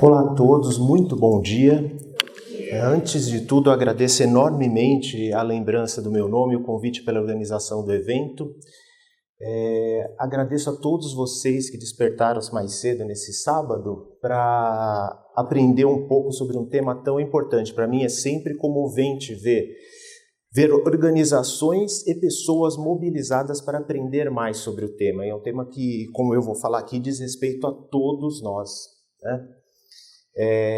Olá a todos, muito bom dia. Antes de tudo, agradeço enormemente a lembrança do meu nome, o convite pela organização do evento. Agradeço a todos vocês que despertaram mais cedo nesse sábado para aprender um pouco sobre um tema tão importante. Para mim é sempre comovente ver organizações e pessoas mobilizadas para aprender mais sobre o tema. E é um tema que, como eu vou falar aqui, diz respeito a todos nós, né?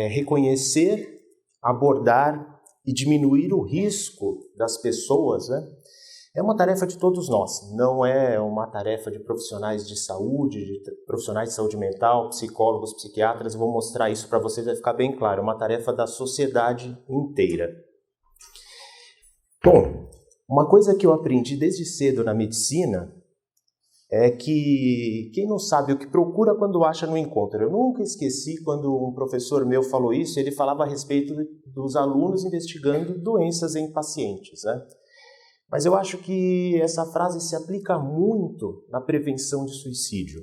Reconhecer, abordar e diminuir o risco das pessoas, né? É uma tarefa de todos nós, não é uma tarefa de profissionais de saúde, profissionais de saúde mental, psicólogos, psiquiatras. Eu vou mostrar isso para vocês, vai ficar bem claro, é uma tarefa da sociedade inteira. Bom, uma coisa que eu aprendi desde cedo na medicina é que quem não sabe o que procura quando acha não encontra. Eu nunca esqueci quando um professor meu falou isso, ele falava a respeito dos alunos investigando doenças em pacientes, né? Mas eu acho que essa frase se aplica muito na prevenção de suicídio.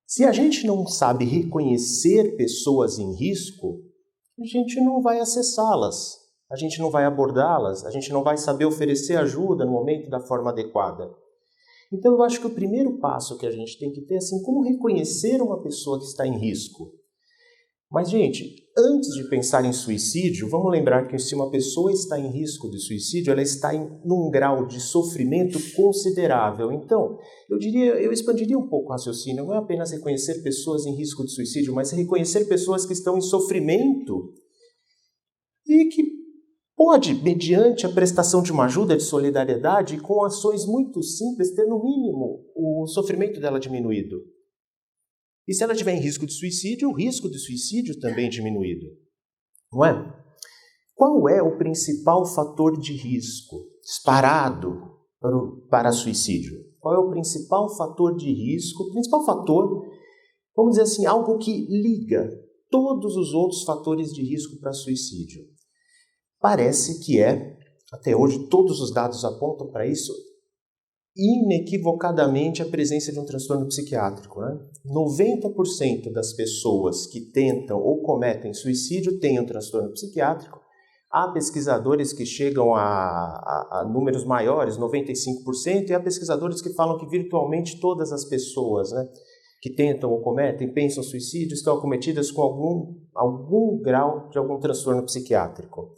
Se a gente não sabe reconhecer pessoas em risco, a gente não vai acessá-las, a gente não vai abordá-las, a gente não vai saber oferecer ajuda no momento da forma adequada. Então eu acho que o primeiro passo que a gente tem que ter é assim, como reconhecer uma pessoa que está em risco. Mas, gente, antes de pensar em suicídio, vamos lembrar que se uma pessoa está em risco de suicídio, ela está num grau de sofrimento considerável. Então, eu expandiria um pouco o raciocínio, não é apenas reconhecer pessoas em risco de suicídio, mas reconhecer pessoas que estão em sofrimento e que pode, mediante a prestação de uma ajuda de solidariedade, e com ações muito simples, ter no mínimo o sofrimento dela diminuído. E se ela tiver em risco de suicídio, o risco de suicídio também diminuído. Não é? Qual é o principal fator de risco disparado para suicídio? Qual é o principal fator de risco? O principal fator, vamos dizer assim, algo que liga todos os outros fatores de risco para suicídio. Parece que até hoje todos os dados apontam para isso, inequivocadamente a presença de um transtorno psiquiátrico, né? 90% das pessoas que tentam ou cometem suicídio têm um transtorno psiquiátrico. Há pesquisadores que chegam a números maiores, 95%, e há pesquisadores que falam que virtualmente todas as pessoas, né, que tentam ou cometem, pensam suicídio, estão acometidas com algum grau de algum transtorno psiquiátrico.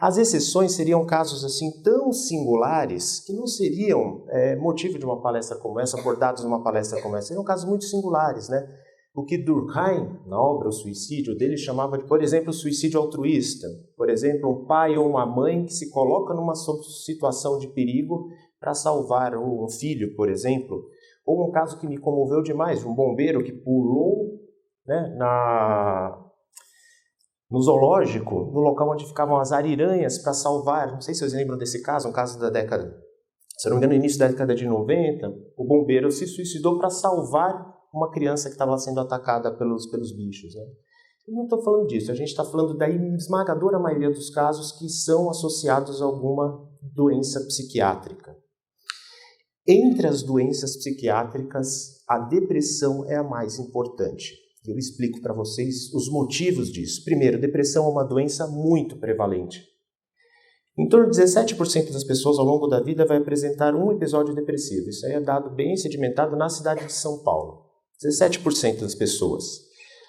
As exceções seriam casos assim tão singulares que não seriam motivo de uma palestra como essa, abordados numa palestra como essa. Seriam casos muito singulares, né? O que Durkheim, na obra O Suicídio dele, chamava de, por exemplo, suicídio altruísta. Por exemplo, um pai ou uma mãe que se coloca numa situação de perigo para salvar um filho, por exemplo. Ou um caso que me comoveu demais, um bombeiro que pulou, né, no zoológico, no local onde ficavam as ariranhas, para salvar, não sei se vocês lembram desse caso, um caso da década, se não me engano, no início da década de 90, o bombeiro se suicidou para salvar uma criança que estava sendo atacada pelos bichos, né? Eu não estou falando disso, a gente está falando da esmagadora maioria dos casos que são associados a alguma doença psiquiátrica. Entre as doenças psiquiátricas, a depressão é a mais importante. Eu explico para vocês os motivos disso. Primeiro, depressão é uma doença muito prevalente. Em torno de 17% das pessoas ao longo da vida vai apresentar um episódio depressivo. Isso aí é dado bem sedimentado na cidade de São Paulo. 17% das pessoas.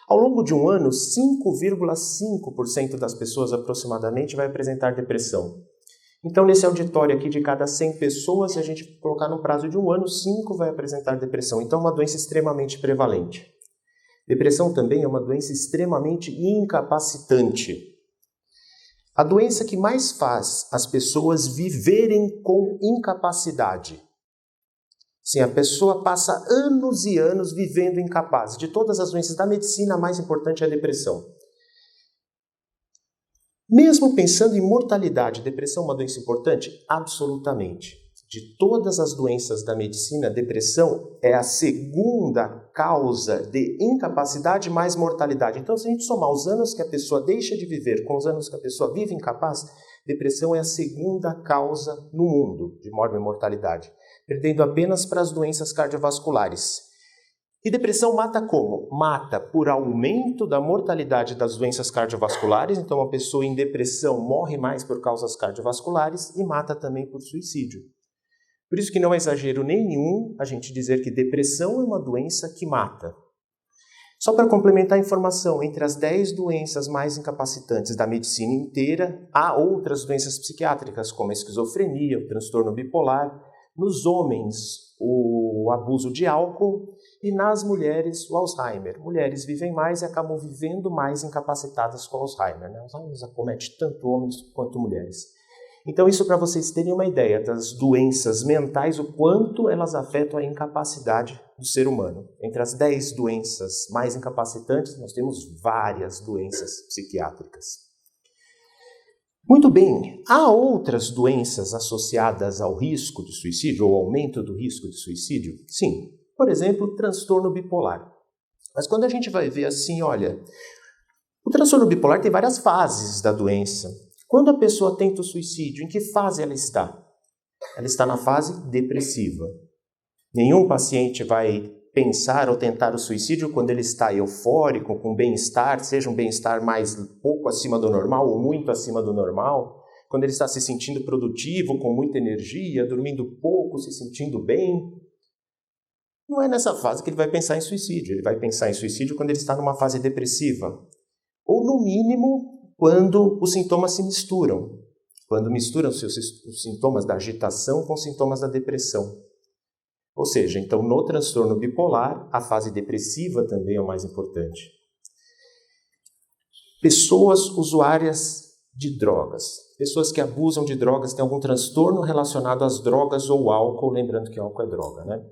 Ao longo de um ano, 5,5% das pessoas aproximadamente vai apresentar depressão. Então, nesse auditório aqui, de cada 100 pessoas, se a gente colocar no prazo de um ano, 5 vai apresentar depressão. Então, é uma doença extremamente prevalente. Depressão também é uma doença extremamente incapacitante. A doença que mais faz as pessoas viverem com incapacidade. Sim, a pessoa passa anos e anos vivendo incapaz. De todas as doenças da medicina, a mais importante é a depressão. Mesmo pensando em mortalidade, depressão é uma doença importante? Absolutamente. De todas as doenças da medicina, a depressão é a segunda causa de incapacidade mais mortalidade. Então, se a gente somar os anos que a pessoa deixa de viver com os anos que a pessoa vive incapaz, depressão é a segunda causa no mundo de morte e mortalidade, perdendo apenas para as doenças cardiovasculares. E depressão mata como? Mata por aumento da mortalidade das doenças cardiovasculares, então uma pessoa em depressão morre mais por causas cardiovasculares, e mata também por suicídio. Por isso que não é exagero nenhum a gente dizer que depressão é uma doença que mata. Só para complementar a informação, entre as 10 doenças mais incapacitantes da medicina inteira, há outras doenças psiquiátricas, como a esquizofrenia, o transtorno bipolar, nos homens, o abuso de álcool, e nas mulheres, o Alzheimer. Mulheres vivem mais e acabam vivendo mais incapacitadas com Alzheimer, né? Alzheimer acomete tanto homens quanto mulheres. Então, isso para vocês terem uma ideia das doenças mentais, o quanto elas afetam a incapacidade do ser humano. Entre as 10 doenças mais incapacitantes, nós temos várias doenças psiquiátricas. Muito bem, há outras doenças associadas ao risco de suicídio, ou aumento do risco de suicídio? Sim. Por exemplo, o transtorno bipolar. Mas quando a gente vai ver assim, olha, o transtorno bipolar tem várias fases da doença. Quando a pessoa tenta o suicídio, em que fase ela está? Ela está na fase depressiva. Nenhum paciente vai pensar ou tentar o suicídio quando ele está eufórico, com bem-estar, seja um bem-estar mais pouco acima do normal ou muito acima do normal, quando ele está se sentindo produtivo, com muita energia, dormindo pouco, se sentindo bem. Não é nessa fase que ele vai pensar em suicídio. Ele vai pensar em suicídio quando ele está numa fase depressiva. Ou, no mínimo, quando os sintomas se misturam. Quando misturam os sintomas da agitação com os sintomas da depressão. Ou seja, então, no transtorno bipolar, a fase depressiva também é o mais importante. Pessoas usuárias de drogas. Pessoas que abusam de drogas, têm algum transtorno relacionado às drogas ou álcool, lembrando que álcool é droga, né?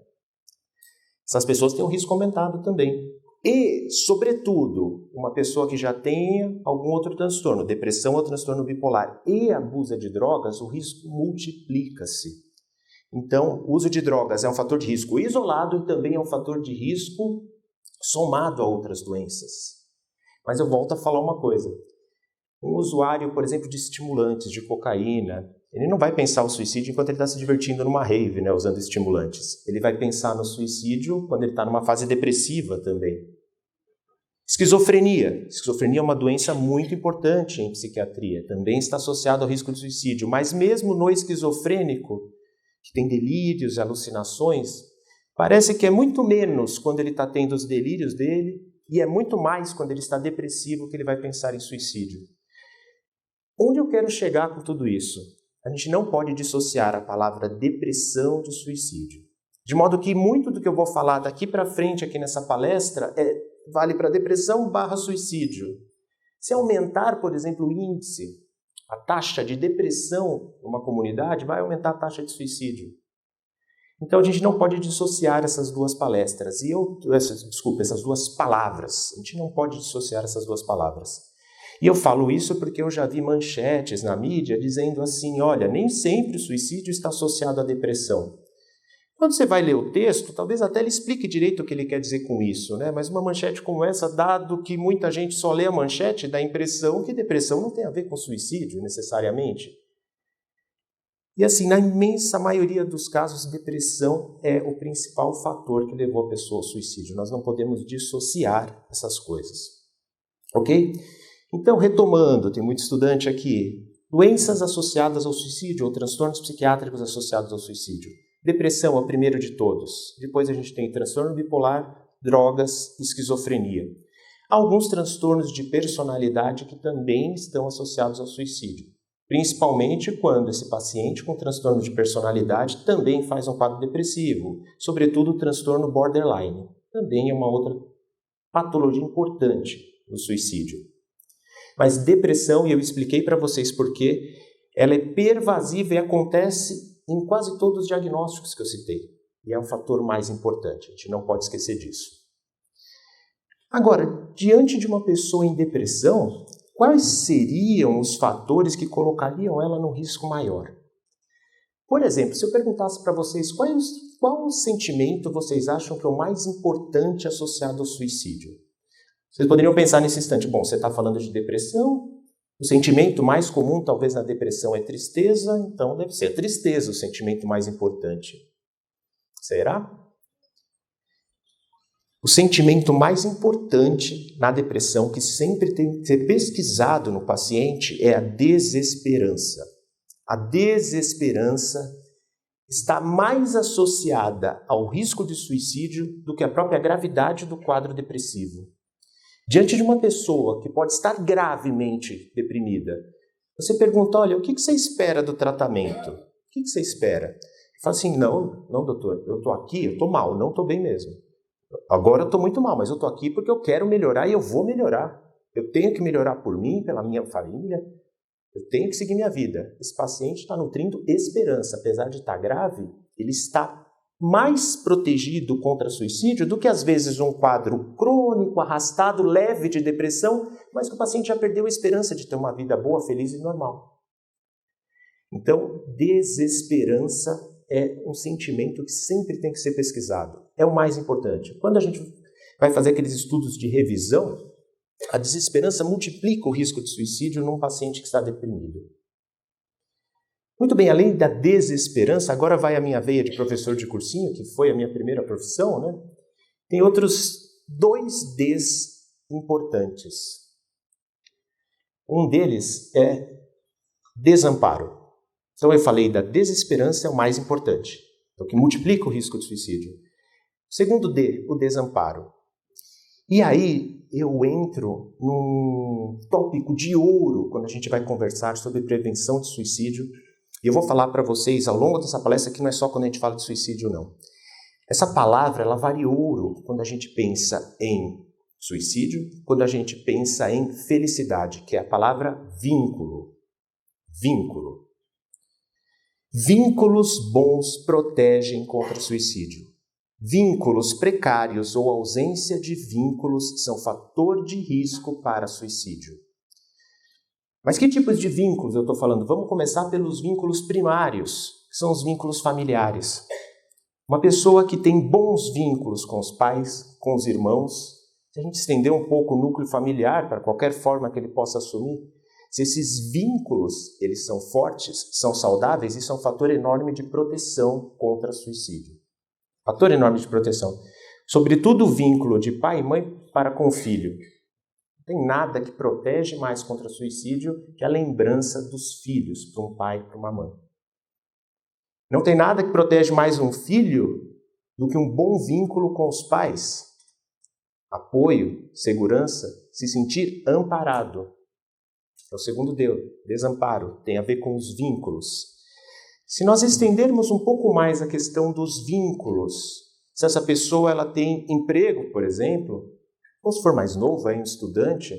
Essas pessoas têm um risco aumentado também. E, sobretudo, uma pessoa que já tenha algum outro transtorno, depressão ou transtorno bipolar, e abusa de drogas, o risco multiplica-se. Então, o uso de drogas é um fator de risco isolado e também é um fator de risco somado a outras doenças. Mas eu volto a falar uma coisa. Um usuário, por exemplo, de estimulantes, de cocaína, ele não vai pensar o suicídio enquanto ele está se divertindo numa rave, né, usando estimulantes. Ele vai pensar no suicídio quando ele está numa fase depressiva também. Esquizofrenia. Esquizofrenia é uma doença muito importante em psiquiatria. Também está associada ao risco de suicídio. Mas mesmo no esquizofrênico, que tem delírios e alucinações, parece que é muito menos quando ele está tendo os delírios dele e é muito mais quando ele está depressivo que ele vai pensar em suicídio. Onde eu quero chegar com tudo isso? A gente não pode dissociar a palavra depressão de suicídio. De modo que muito do que eu vou falar daqui para frente aqui nessa palestra vale para depressão / suicídio. Se aumentar, por exemplo, o índice, a taxa de depressão numa comunidade, vai aumentar a taxa de suicídio. Então a gente não pode dissociar essas duas palestras. Essas duas palavras. A gente não pode dissociar essas duas palavras. E eu falo isso porque eu já vi manchetes na mídia dizendo assim, olha, nem sempre o suicídio está associado à depressão. Quando você vai ler o texto, talvez até ele explique direito o que ele quer dizer com isso, né? Mas uma manchete como essa, dado que muita gente só lê a manchete, dá a impressão que depressão não tem a ver com suicídio, necessariamente. E assim, na imensa maioria dos casos, depressão é o principal fator que levou a pessoa ao suicídio. Nós não podemos dissociar essas coisas. Ok? Então, retomando, tem muito estudante aqui. Doenças associadas ao suicídio ou transtornos psiquiátricos associados ao suicídio. Depressão é o primeiro de todos. Depois a gente tem transtorno bipolar, drogas e esquizofrenia. Há alguns transtornos de personalidade que também estão associados ao suicídio. Principalmente quando esse paciente com transtorno de personalidade também faz um quadro depressivo. Sobretudo o transtorno borderline. Também é uma outra patologia importante no suicídio. Mas depressão, e eu expliquei para vocês por quê, ela é pervasiva e acontece em quase todos os diagnósticos que eu citei. E é o fator mais importante, a gente não pode esquecer disso. Agora, diante de uma pessoa em depressão, quais seriam os fatores que colocariam ela num risco maior? Por exemplo, se eu perguntasse para vocês qual sentimento vocês acham que é o mais importante associado ao suicídio? Vocês poderiam pensar nesse instante, bom, você está falando de depressão, o sentimento mais comum talvez na depressão é tristeza, então deve ser a tristeza o sentimento mais importante. Será? O sentimento mais importante na depressão, que sempre tem que ser pesquisado no paciente, é a desesperança. A desesperança está mais associada ao risco de suicídio do que a própria gravidade do quadro depressivo. Diante de uma pessoa que pode estar gravemente deprimida, você pergunta, olha, o que você espera do tratamento? O que você espera? Ele fala assim, não, doutor, eu estou aqui, eu estou mal, não estou bem mesmo. Agora eu estou muito mal, mas eu estou aqui porque eu quero melhorar e eu vou melhorar. Eu tenho que melhorar por mim, pela minha família. Eu tenho que seguir minha vida. Esse paciente está nutrindo esperança. Apesar de estar grave, ele está mais protegido contra suicídio do que, às vezes, um quadro crônico, arrastado, leve de depressão, mas que o paciente já perdeu a esperança de ter uma vida boa, feliz e normal. Então, desesperança é um sentimento que sempre tem que ser pesquisado. É o mais importante. Quando a gente vai fazer aqueles estudos de revisão, a desesperança multiplica o risco de suicídio num paciente que está deprimido. Muito bem, além da desesperança, agora vai a minha veia de professor de cursinho, que foi a minha primeira profissão, né? Tem outros 2 Ds importantes. Um deles é desamparo. Então eu falei da desesperança é o mais importante, é o que multiplica o risco de suicídio. O segundo D, o desamparo. E aí eu entro num tópico de ouro quando a gente vai conversar sobre prevenção de suicídio. E eu vou falar para vocês ao longo dessa palestra que não é só quando a gente fala de suicídio, não. Essa palavra, ela vale ouro quando a gente pensa em suicídio, quando a gente pensa em felicidade, que é a palavra vínculo. Vínculo. Vínculos bons protegem contra o suicídio. Vínculos precários ou ausência de vínculos são fator de risco para suicídio. Mas que tipos de vínculos eu estou falando? Vamos começar pelos vínculos primários, que são os vínculos familiares. Uma pessoa que tem bons vínculos com os pais, com os irmãos, se a gente estender um pouco o núcleo familiar para qualquer forma que ele possa assumir, se esses vínculos eles são fortes, são saudáveis, isso é um fator enorme de proteção contra suicídio. Fator enorme de proteção. Sobretudo o vínculo de pai e mãe para com o filho. Não tem nada que protege mais contra suicídio que a lembrança dos filhos para um pai e para uma mãe. Não tem nada que protege mais um filho do que um bom vínculo com os pais. Apoio, segurança, se sentir amparado. É o segundo D, desamparo, tem a ver com os vínculos. Se nós estendermos um pouco mais a questão dos vínculos, se essa pessoa ela tem emprego, por exemplo, ou se for mais novo, é um estudante,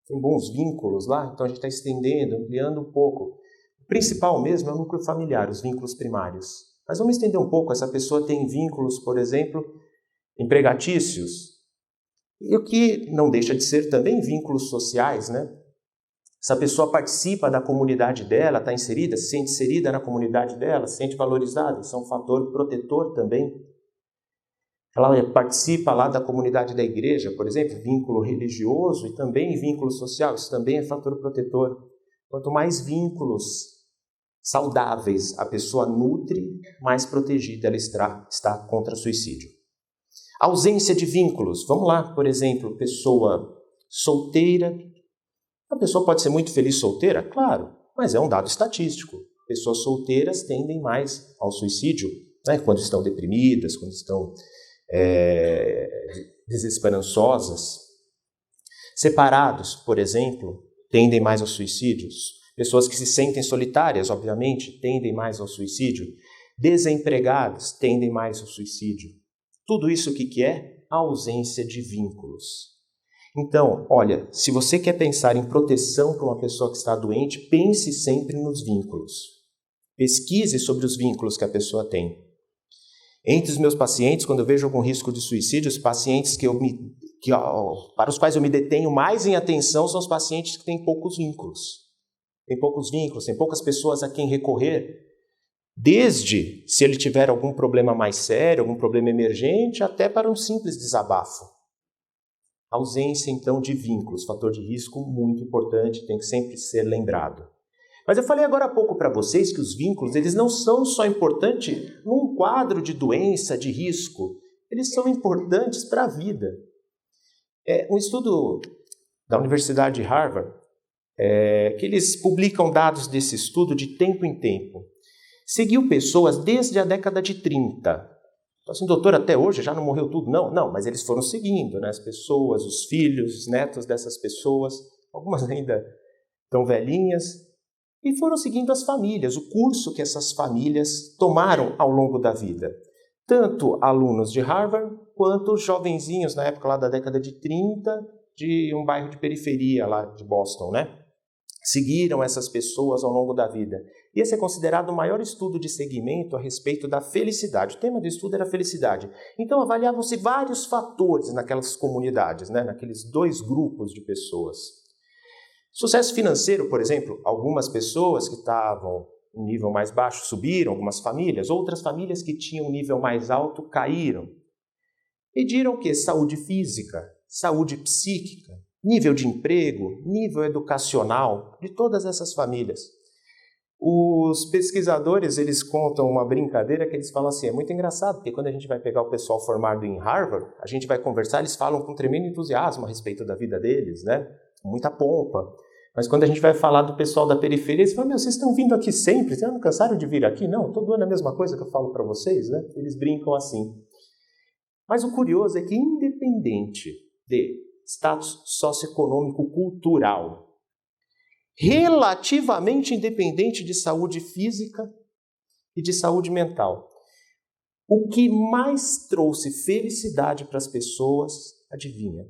tem bons vínculos lá, então a gente está estendendo, ampliando um pouco. O principal mesmo é o núcleo familiar, os vínculos primários. Mas vamos estender um pouco, essa pessoa tem vínculos, por exemplo, empregatícios, e o que não deixa de ser também vínculos sociais, né? Essa pessoa participa da comunidade dela, está inserida, se sente inserida na comunidade dela, se sente valorizada, isso é um fator protetor também. Ela participa lá da comunidade da igreja, por exemplo, vínculo religioso e também vínculo social, isso também é fator protetor. Quanto mais vínculos saudáveis a pessoa nutre, mais protegida ela está contra suicídio. Ausência de vínculos, vamos lá, por exemplo, pessoa solteira. A pessoa pode ser muito feliz solteira? Claro, mas é um dado estatístico. Pessoas solteiras tendem mais ao suicídio, né, quando estão deprimidas, quando estão desesperançosas. Separados, por exemplo, tendem mais aos suicídios. Pessoas que se sentem solitárias, obviamente, tendem mais ao suicídio. Desempregadas tendem mais ao suicídio. Tudo isso o que é? A ausência de vínculos. Então, olha, se você quer pensar em proteção para uma pessoa que está doente, pense sempre nos vínculos. Pesquise sobre os vínculos que a pessoa tem. Entre os meus pacientes, quando eu vejo algum risco de suicídio, os pacientes para os quais eu me detenho mais em atenção são os pacientes que têm poucos vínculos. Tem poucos vínculos, tem poucas pessoas a quem recorrer. Desde se ele tiver algum problema mais sério, algum problema emergente, até para um simples desabafo. Ausência, então, de vínculos, fator de risco muito importante, tem que sempre ser lembrado. Mas eu falei agora há pouco para vocês que os vínculos eles não são só importantes num quadro de doença, de risco. eles são importantes para a vida. Um estudo da Universidade de Harvard, que eles publicam dados desse estudo de tempo em tempo, seguiu pessoas desde a década de 30. Então, assim, doutor, até hoje já não morreu tudo? Não, mas eles foram seguindo, né? As pessoas, os filhos, os netos dessas pessoas, algumas ainda tão velhinhas, e foram seguindo as famílias, o curso que essas famílias tomaram ao longo da vida. Tanto alunos de Harvard, quanto jovenzinhos na época lá da década de 30, de um bairro de periferia lá de Boston, né? Seguiram essas pessoas ao longo da vida. E esse é considerado o maior estudo de segmento a respeito da felicidade. O tema do estudo era felicidade. Então avaliavam-se vários fatores naquelas comunidades, né? Naqueles dois grupos de pessoas. Sucesso financeiro, por exemplo, algumas pessoas que estavam em nível mais baixo subiram, algumas famílias, outras famílias que tinham um nível mais alto caíram. Mediram o quê? Saúde física, saúde psíquica, nível de emprego, nível educacional de todas essas famílias. Os pesquisadores, eles contam uma brincadeira que eles falam assim, é muito engraçado, porque quando a gente vai pegar o pessoal formado em Harvard, a gente vai conversar, eles falam com tremendo entusiasmo a respeito da vida deles, né? Com muita pompa. Mas quando a gente vai falar do pessoal da periferia, eles falam, vocês estão vindo aqui sempre, vocês não cansaram de vir aqui? Não, todo ano é a mesma coisa que eu falo para vocês, né? Eles brincam assim. Mas o curioso é que, independente de status socioeconômico-cultural, relativamente independente de saúde física e de saúde mental, o que mais trouxe felicidade para as pessoas, adivinha?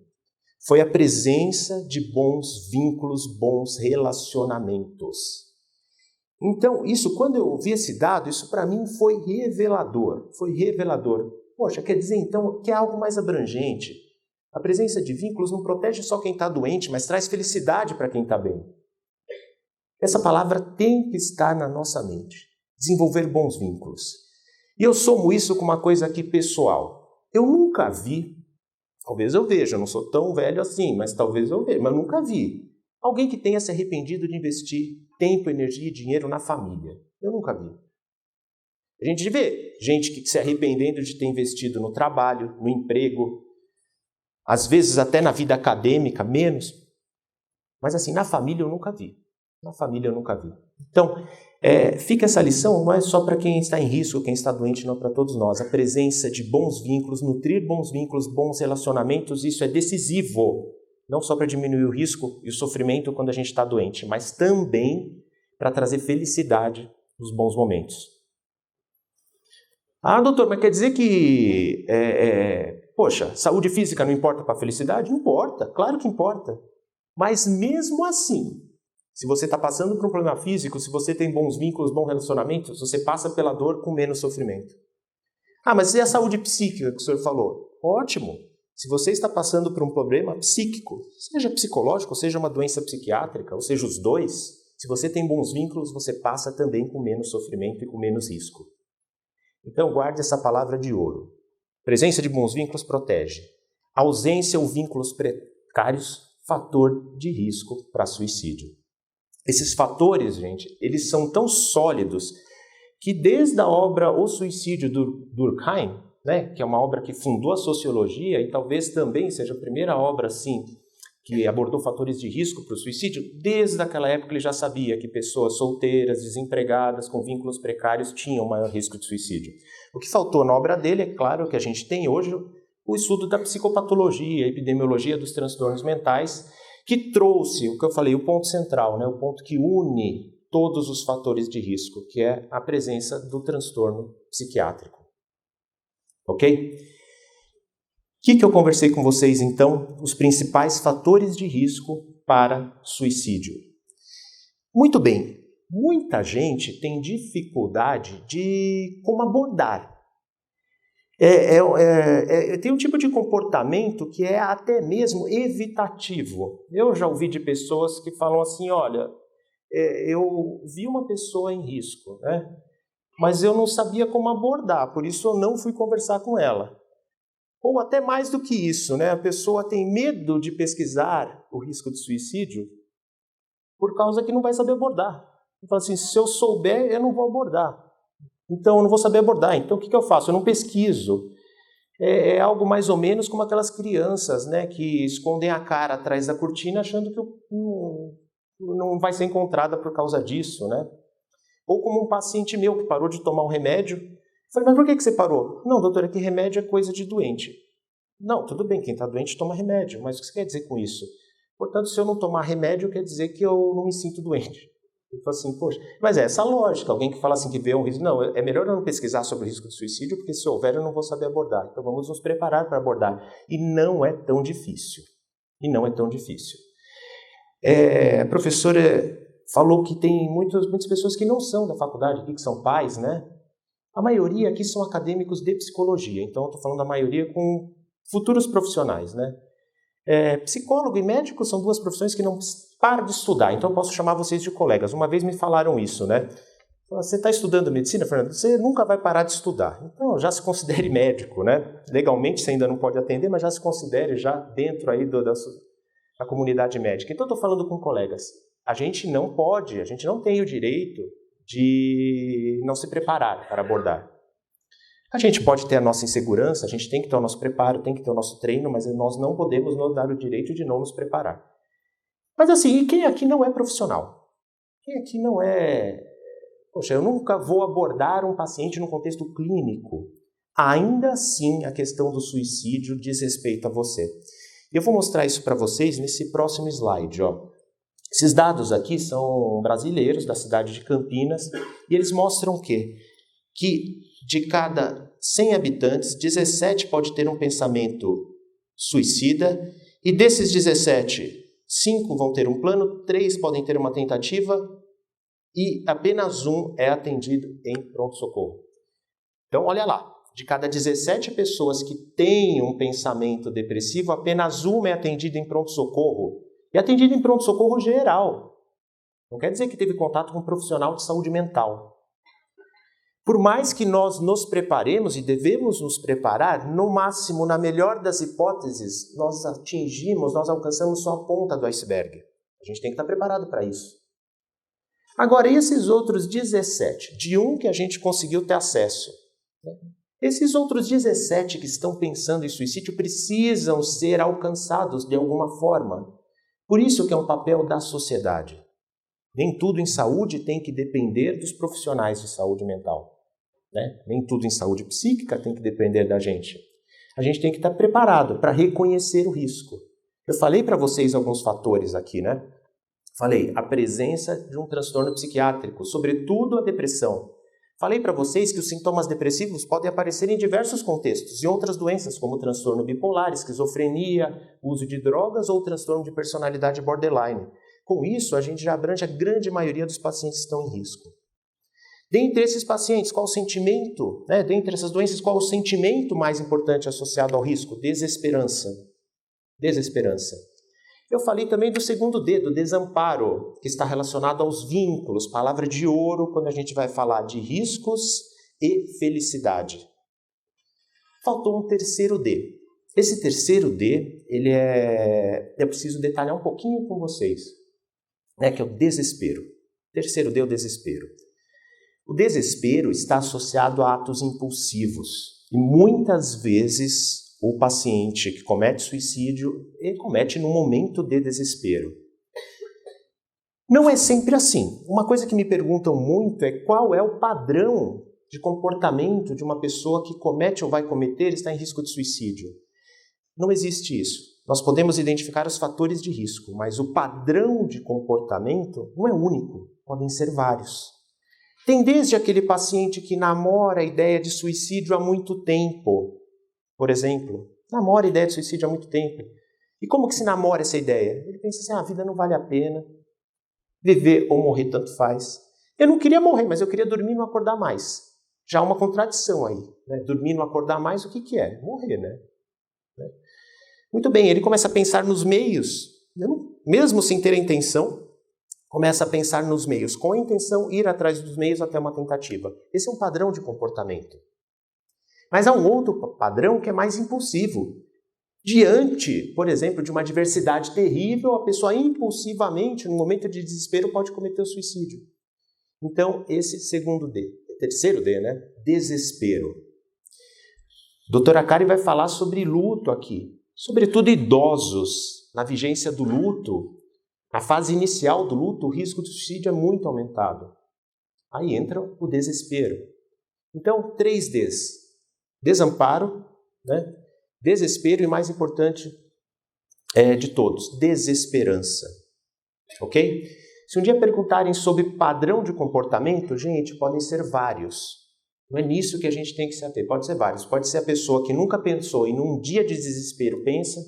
Foi a presença de bons vínculos, bons relacionamentos. Então, quando eu ouvi esse dado, isso para mim foi revelador. Poxa, quer dizer então que é algo mais abrangente. A presença de vínculos não protege só quem está doente, mas traz felicidade para quem está bem. Essa palavra tem que estar na nossa mente. Desenvolver bons vínculos. E eu somo isso com uma coisa aqui pessoal. Eu nunca vi, talvez eu veja, eu não sou tão velho assim, mas talvez eu veja, mas nunca vi alguém que tenha se arrependido de investir tempo, energia e dinheiro na família. Eu nunca vi. A gente vê gente que se arrependendo de ter investido no trabalho, no emprego, às vezes até na vida acadêmica, menos. Mas assim, na família eu nunca vi. Então, fica essa lição, não é só para quem está em risco, quem está doente, não, para todos nós. A presença de bons vínculos, nutrir bons vínculos, bons relacionamentos, isso é decisivo. Não só para diminuir o risco e o sofrimento quando a gente está doente, mas também para trazer felicidade nos bons momentos. Ah, doutor, mas quer dizer que, poxa, saúde física não importa para a felicidade? Importa, claro que importa. Mas mesmo assim, se você está passando por um problema físico, se você tem bons vínculos, bons relacionamentos, você passa pela dor com menos sofrimento. Ah, mas e a saúde psíquica que o senhor falou? Ótimo. Se você está passando por um problema psíquico, seja psicológico, seja uma doença psiquiátrica, ou seja os dois, se você tem bons vínculos, você passa também com menos sofrimento e com menos risco. Então guarde essa palavra de ouro. Presença de bons vínculos protege. Ausência ou vínculos precários, fator de risco para suicídio. Esses fatores, gente, eles são tão sólidos que desde a obra O Suicídio do Durkheim, né, que é uma obra que fundou a sociologia e talvez também seja a primeira obra assim, que abordou fatores de risco para o suicídio, desde aquela época ele já sabia que pessoas solteiras, desempregadas, com vínculos precários tinham maior risco de suicídio. O que faltou na obra dele, é claro que a gente tem hoje o estudo da psicopatologia, a epidemiologia dos transtornos mentais, que trouxe, o que eu falei, o ponto central, né, o ponto que une todos os fatores de risco, que é a presença do transtorno psiquiátrico. Ok? O que eu conversei com vocês, então? Os principais fatores de risco para suicídio. Muito bem, muita gente tem dificuldade de como abordar. Tem um tipo de comportamento que é até mesmo evitativo. Eu já ouvi de pessoas que falam assim, olha, eu vi uma pessoa em risco, né? Mas eu não sabia como abordar, por isso eu não fui conversar com ela. Ou até mais do que isso, né? A pessoa tem medo de pesquisar o risco de suicídio por causa que não vai saber abordar. Então, assim, se eu souber, eu não vou abordar. Então, eu não vou saber abordar. Então, o que eu faço? Eu não pesquiso. É algo mais ou menos como aquelas crianças, né, que escondem a cara atrás da cortina achando que não vai ser encontrada por causa disso, né? Ou como um paciente meu que parou de tomar um remédio. Eu falei, mas por que você parou? Não, doutora, que remédio é coisa de doente. Não, tudo bem, quem está doente toma remédio, mas o que você quer dizer com isso? Portanto, se eu não tomar remédio, quer dizer que eu não me sinto doente. Eu falo assim, poxa, mas é essa lógica, alguém que fala assim que vê um risco, não, é melhor eu não pesquisar sobre o risco de suicídio, porque se houver eu não vou saber abordar, então vamos nos preparar para abordar. E não é tão difícil, A professora falou que tem muitas pessoas que não são da faculdade aqui, que são pais, né? A maioria aqui são acadêmicos de psicologia, então eu estou falando da maioria com futuros profissionais, né? Psicólogo e médico são duas profissões que não param de estudar, então eu posso chamar vocês de colegas. Uma vez me falaram isso, né? Você está estudando medicina, Fernando? Você nunca vai parar de estudar. Então já se considere médico, né? Legalmente você ainda não pode atender, mas já se considere já dentro aí da comunidade médica. Então eu estou falando com colegas. A gente não tem o direito de não se preparar para abordar. A gente pode ter a nossa insegurança, a gente tem que ter o nosso preparo, tem que ter o nosso treino, mas nós não podemos nos dar o direito de não nos preparar. Mas assim, e quem aqui não é profissional? Quem aqui não é... Poxa, eu nunca vou abordar um paciente no contexto clínico. Ainda assim, a questão do suicídio diz respeito a você. Eu vou mostrar isso para vocês nesse próximo slide, ó. Esses dados aqui são brasileiros, da cidade de Campinas, e eles mostram o quê? Que de cada 100 habitantes, 17 pode ter um pensamento suicida, e desses 17, 5 vão ter um plano, 3 podem ter uma tentativa, e apenas 1 é atendido em pronto-socorro. Então, olha lá, de cada 17 pessoas que têm um pensamento depressivo, apenas 1 é atendida em pronto-socorro. E atendida em pronto-socorro geral. Não quer dizer que teve contato com um profissional de saúde mental. Por mais que nós nos preparemos, e devemos nos preparar, no máximo, na melhor das hipóteses, nós alcançamos só a ponta do iceberg. A gente tem que estar preparado para isso. Agora, e esses outros 17, de 1 que a gente conseguiu ter acesso? Esses outros 17 que estão pensando em suicídio precisam ser alcançados de alguma forma. Por isso que é um papel da sociedade. Nem tudo em saúde tem que depender dos profissionais de saúde mental, né? Nem tudo em saúde psíquica tem que depender da gente. A gente tem que estar preparado para reconhecer o risco. Eu falei para vocês alguns fatores aqui, né? Falei a presença de um transtorno psiquiátrico, sobretudo a depressão. Falei para vocês que os sintomas depressivos podem aparecer em diversos contextos, em outras doenças, como transtorno bipolar, esquizofrenia, uso de drogas ou transtorno de personalidade borderline. Com isso, a gente já abrange a grande maioria dos pacientes que estão em risco. Dentre esses pacientes, qual o sentimento, né? Dentre essas doenças, qual o sentimento mais importante associado ao risco? Desesperança. Desesperança. Eu falei também do segundo D, do desamparo, que está relacionado aos vínculos, palavra de ouro quando a gente vai falar de riscos e felicidade. Faltou um terceiro D. Esse terceiro D, eu preciso detalhar um pouquinho com vocês, né, que é o desespero. O terceiro D é o desespero. O desespero está associado a atos impulsivos e muitas vezes o paciente que comete suicídio, ele comete num momento de desespero. Não é sempre assim. Uma coisa que me perguntam muito é qual é o padrão de comportamento de uma pessoa que comete ou vai cometer e está em risco de suicídio. Não existe isso. Nós podemos identificar os fatores de risco, mas o padrão de comportamento não é único, podem ser vários. Tem desde aquele paciente que namora a ideia de suicídio há muito tempo, por exemplo, namora a ideia de suicídio há muito tempo. E como que se namora essa ideia? Ele pensa assim, a vida não vale a pena, viver ou morrer tanto faz. Eu não queria morrer, mas eu queria dormir e não acordar mais. Já há uma contradição aí, né? Dormir e não acordar mais, o que é? Morrer, né? Muito bem, ele começa a pensar nos meios, mesmo sem ter a intenção, começa a pensar nos meios, com a intenção ir atrás dos meios até uma tentativa. Esse é um padrão de comportamento. Mas há um outro padrão que é mais impulsivo. Diante, por exemplo, de uma adversidade terrível, a pessoa impulsivamente, no momento de desespero, pode cometer o suicídio. Então, esse terceiro D, né? Desespero. Doutora Kari vai falar sobre luto aqui, sobretudo idosos, na vigência do luto, na fase inicial do luto, o risco de suicídio é muito aumentado. Aí entra o desespero. Então, 3 Ds. Desamparo, né? Desespero e, mais importante de todos, desesperança. Ok? Se um dia perguntarem sobre padrão de comportamento, gente, podem ser vários. Não é nisso que a gente tem que se ater, pode ser vários. Pode ser a pessoa que nunca pensou e num dia de desespero pensa,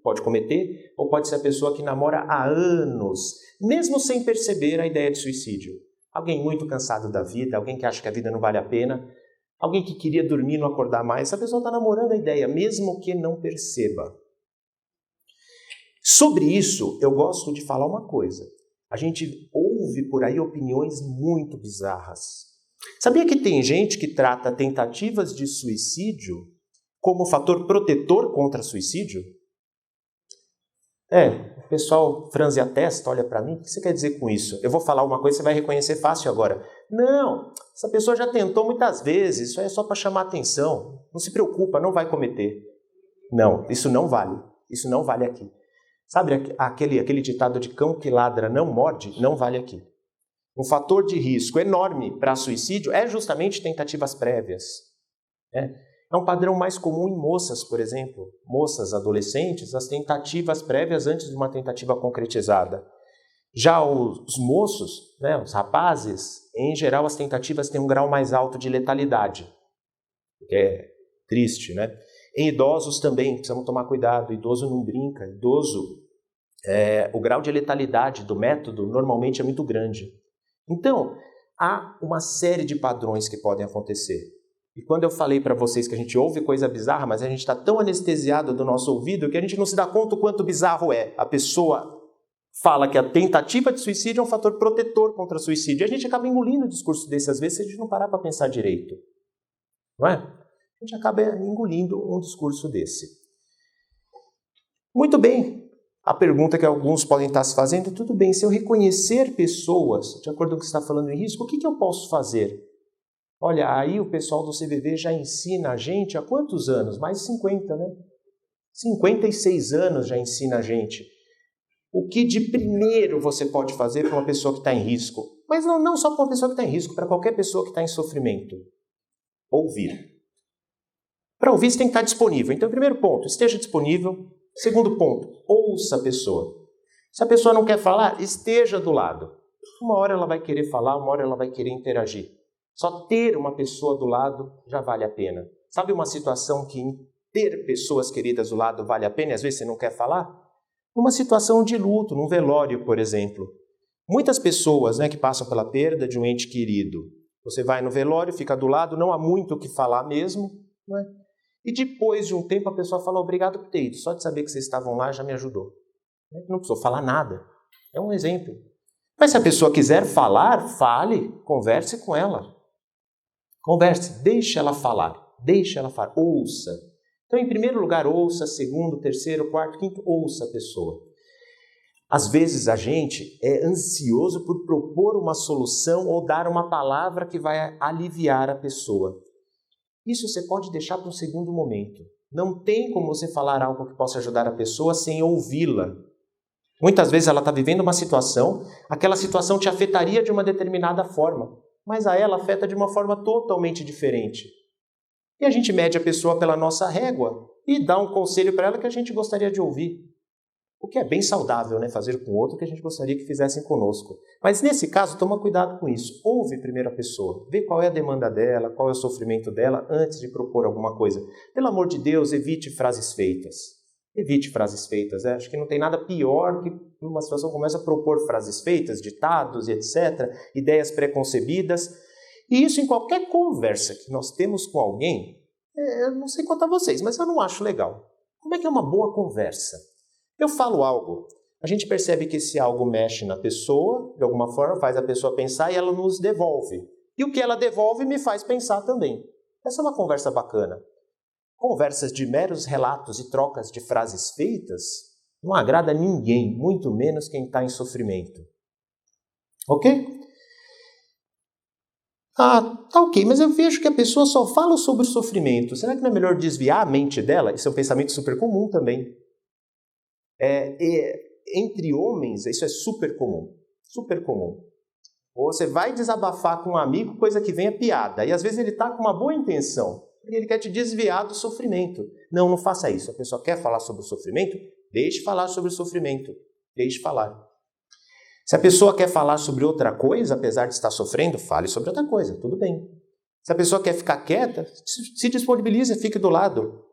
pode cometer, ou pode ser a pessoa que namora há anos, mesmo sem perceber a ideia de suicídio. Alguém muito cansado da vida, alguém que acha que a vida não vale a pena, alguém que queria dormir e não acordar mais. Essa pessoa está namorando a ideia, mesmo que não perceba. Sobre isso, eu gosto de falar uma coisa. A gente ouve por aí opiniões muito bizarras. Sabia que tem gente que trata tentativas de suicídio como fator protetor contra suicídio? O pessoal franze a testa, olha para mim, o que você quer dizer com isso? Eu vou falar uma coisa, você vai reconhecer fácil agora. Não, essa pessoa já tentou muitas vezes, isso é só para chamar atenção. Não se preocupa, não vai cometer. Não, isso não vale. Isso não vale aqui. Sabe aquele ditado de cão que ladra não morde? Não vale aqui. Um fator de risco enorme para suicídio é justamente tentativas prévias. É um padrão mais comum em moças, por exemplo. Moças, adolescentes, as tentativas prévias antes de uma tentativa concretizada. Já os moços, os rapazes, em geral as tentativas têm um grau mais alto de letalidade. É triste, né? Em idosos também, precisamos tomar cuidado. Idoso não brinca. Idoso, o grau de letalidade do método normalmente é muito grande. Então, há uma série de padrões que podem acontecer. E quando eu falei para vocês que a gente ouve coisa bizarra, mas a gente está tão anestesiado do nosso ouvido que a gente não se dá conta o quanto bizarro é. A pessoa fala que a tentativa de suicídio é um fator protetor contra suicídio. E a gente acaba engolindo o discurso desse, às vezes, se a gente não parar para pensar direito. Não é? A gente acaba engolindo um discurso desse. Muito bem. A pergunta que alguns podem estar se fazendo, tudo bem, se eu reconhecer pessoas, de acordo com o que você está falando em risco, o que eu posso fazer? Olha, aí o pessoal do CVV já ensina a gente há quantos anos? Mais de 50, né? 56 anos já ensina a gente. O que de primeiro você pode fazer para uma pessoa que está em risco? Mas não só para uma pessoa que está em risco, para qualquer pessoa que está em sofrimento. Ouvir. Para ouvir, você tem que estar disponível. Então, primeiro ponto, esteja disponível. Segundo ponto, ouça a pessoa. Se a pessoa não quer falar, esteja do lado. Uma hora ela vai querer falar, uma hora ela vai querer interagir. Só ter uma pessoa do lado já vale a pena. Sabe uma situação que ter pessoas queridas do lado vale a pena e às vezes você não quer falar? Uma situação de luto, num velório, por exemplo. Muitas pessoas que passam pela perda de um ente querido. Você vai no velório, fica do lado, não há muito o que falar mesmo, não é? E depois de um tempo a pessoa fala, obrigado por ter ido, só de saber que vocês estavam lá já me ajudou. Não precisou falar nada. É um exemplo. Mas se a pessoa quiser falar, fale, converse com ela. Converse, deixe ela falar, ouça. Então, em primeiro lugar, ouça, segundo, terceiro, quarto, quinto, ouça a pessoa. Às vezes a gente é ansioso por propor uma solução ou dar uma palavra que vai aliviar a pessoa. Isso você pode deixar para um segundo momento. Não tem como você falar algo que possa ajudar a pessoa sem ouvi-la. Muitas vezes ela está vivendo uma situação, aquela situação te afetaria de uma determinada forma, mas a ela afeta de uma forma totalmente diferente. E a gente mede a pessoa pela nossa régua e dá um conselho para ela que a gente gostaria de ouvir. O que é bem saudável, fazer com o outro que a gente gostaria que fizessem conosco. Mas nesse caso, toma cuidado com isso. Ouve primeiro a pessoa. Vê qual é a demanda dela, qual é o sofrimento dela, antes de propor alguma coisa. Pelo amor de Deus, evite frases feitas. Evite frases feitas. Acho que não tem nada pior que numa situação como essa propor frases feitas, ditados e etc., ideias preconcebidas. E isso em qualquer conversa que nós temos com alguém, eu não sei quanto a vocês, mas eu não acho legal. Como é que é uma boa conversa? Eu falo algo, a gente percebe que esse algo mexe na pessoa, de alguma forma faz a pessoa pensar e ela nos devolve. E o que ela devolve me faz pensar também. Essa é uma conversa bacana. Conversas de meros relatos e trocas de frases feitas não agrada a ninguém, muito menos quem está em sofrimento. Ok? Ah, tá ok, mas eu vejo que a pessoa só fala sobre o sofrimento. Será que não é melhor desviar a mente dela? Isso é um pensamento super comum também. Entre homens, isso é super comum. Super comum. Ou você vai desabafar com um amigo, coisa que vem é piada. E às vezes ele está com uma boa intenção. Ele quer te desviar do sofrimento. Não, não faça isso. A pessoa quer falar sobre o sofrimento? Deixe falar sobre o sofrimento. Deixe falar. Se a pessoa quer falar sobre outra coisa, apesar de estar sofrendo, fale sobre outra coisa. Tudo bem. Se a pessoa quer ficar quieta, se disponibilize, fique do lado.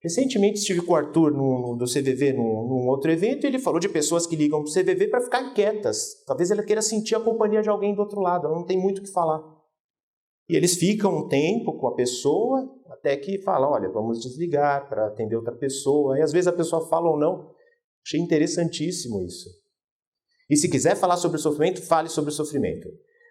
Recentemente estive com o Arthur do CVV num outro evento e ele falou de pessoas que ligam para o CVV para ficar quietas. Talvez ela queira sentir a companhia de alguém do outro lado, ela não tem muito o que falar. E eles ficam um tempo com a pessoa até que fala, olha, vamos desligar para atender outra pessoa. E às vezes a pessoa fala ou não. Achei interessantíssimo isso. E se quiser falar sobre o sofrimento, fale sobre o sofrimento.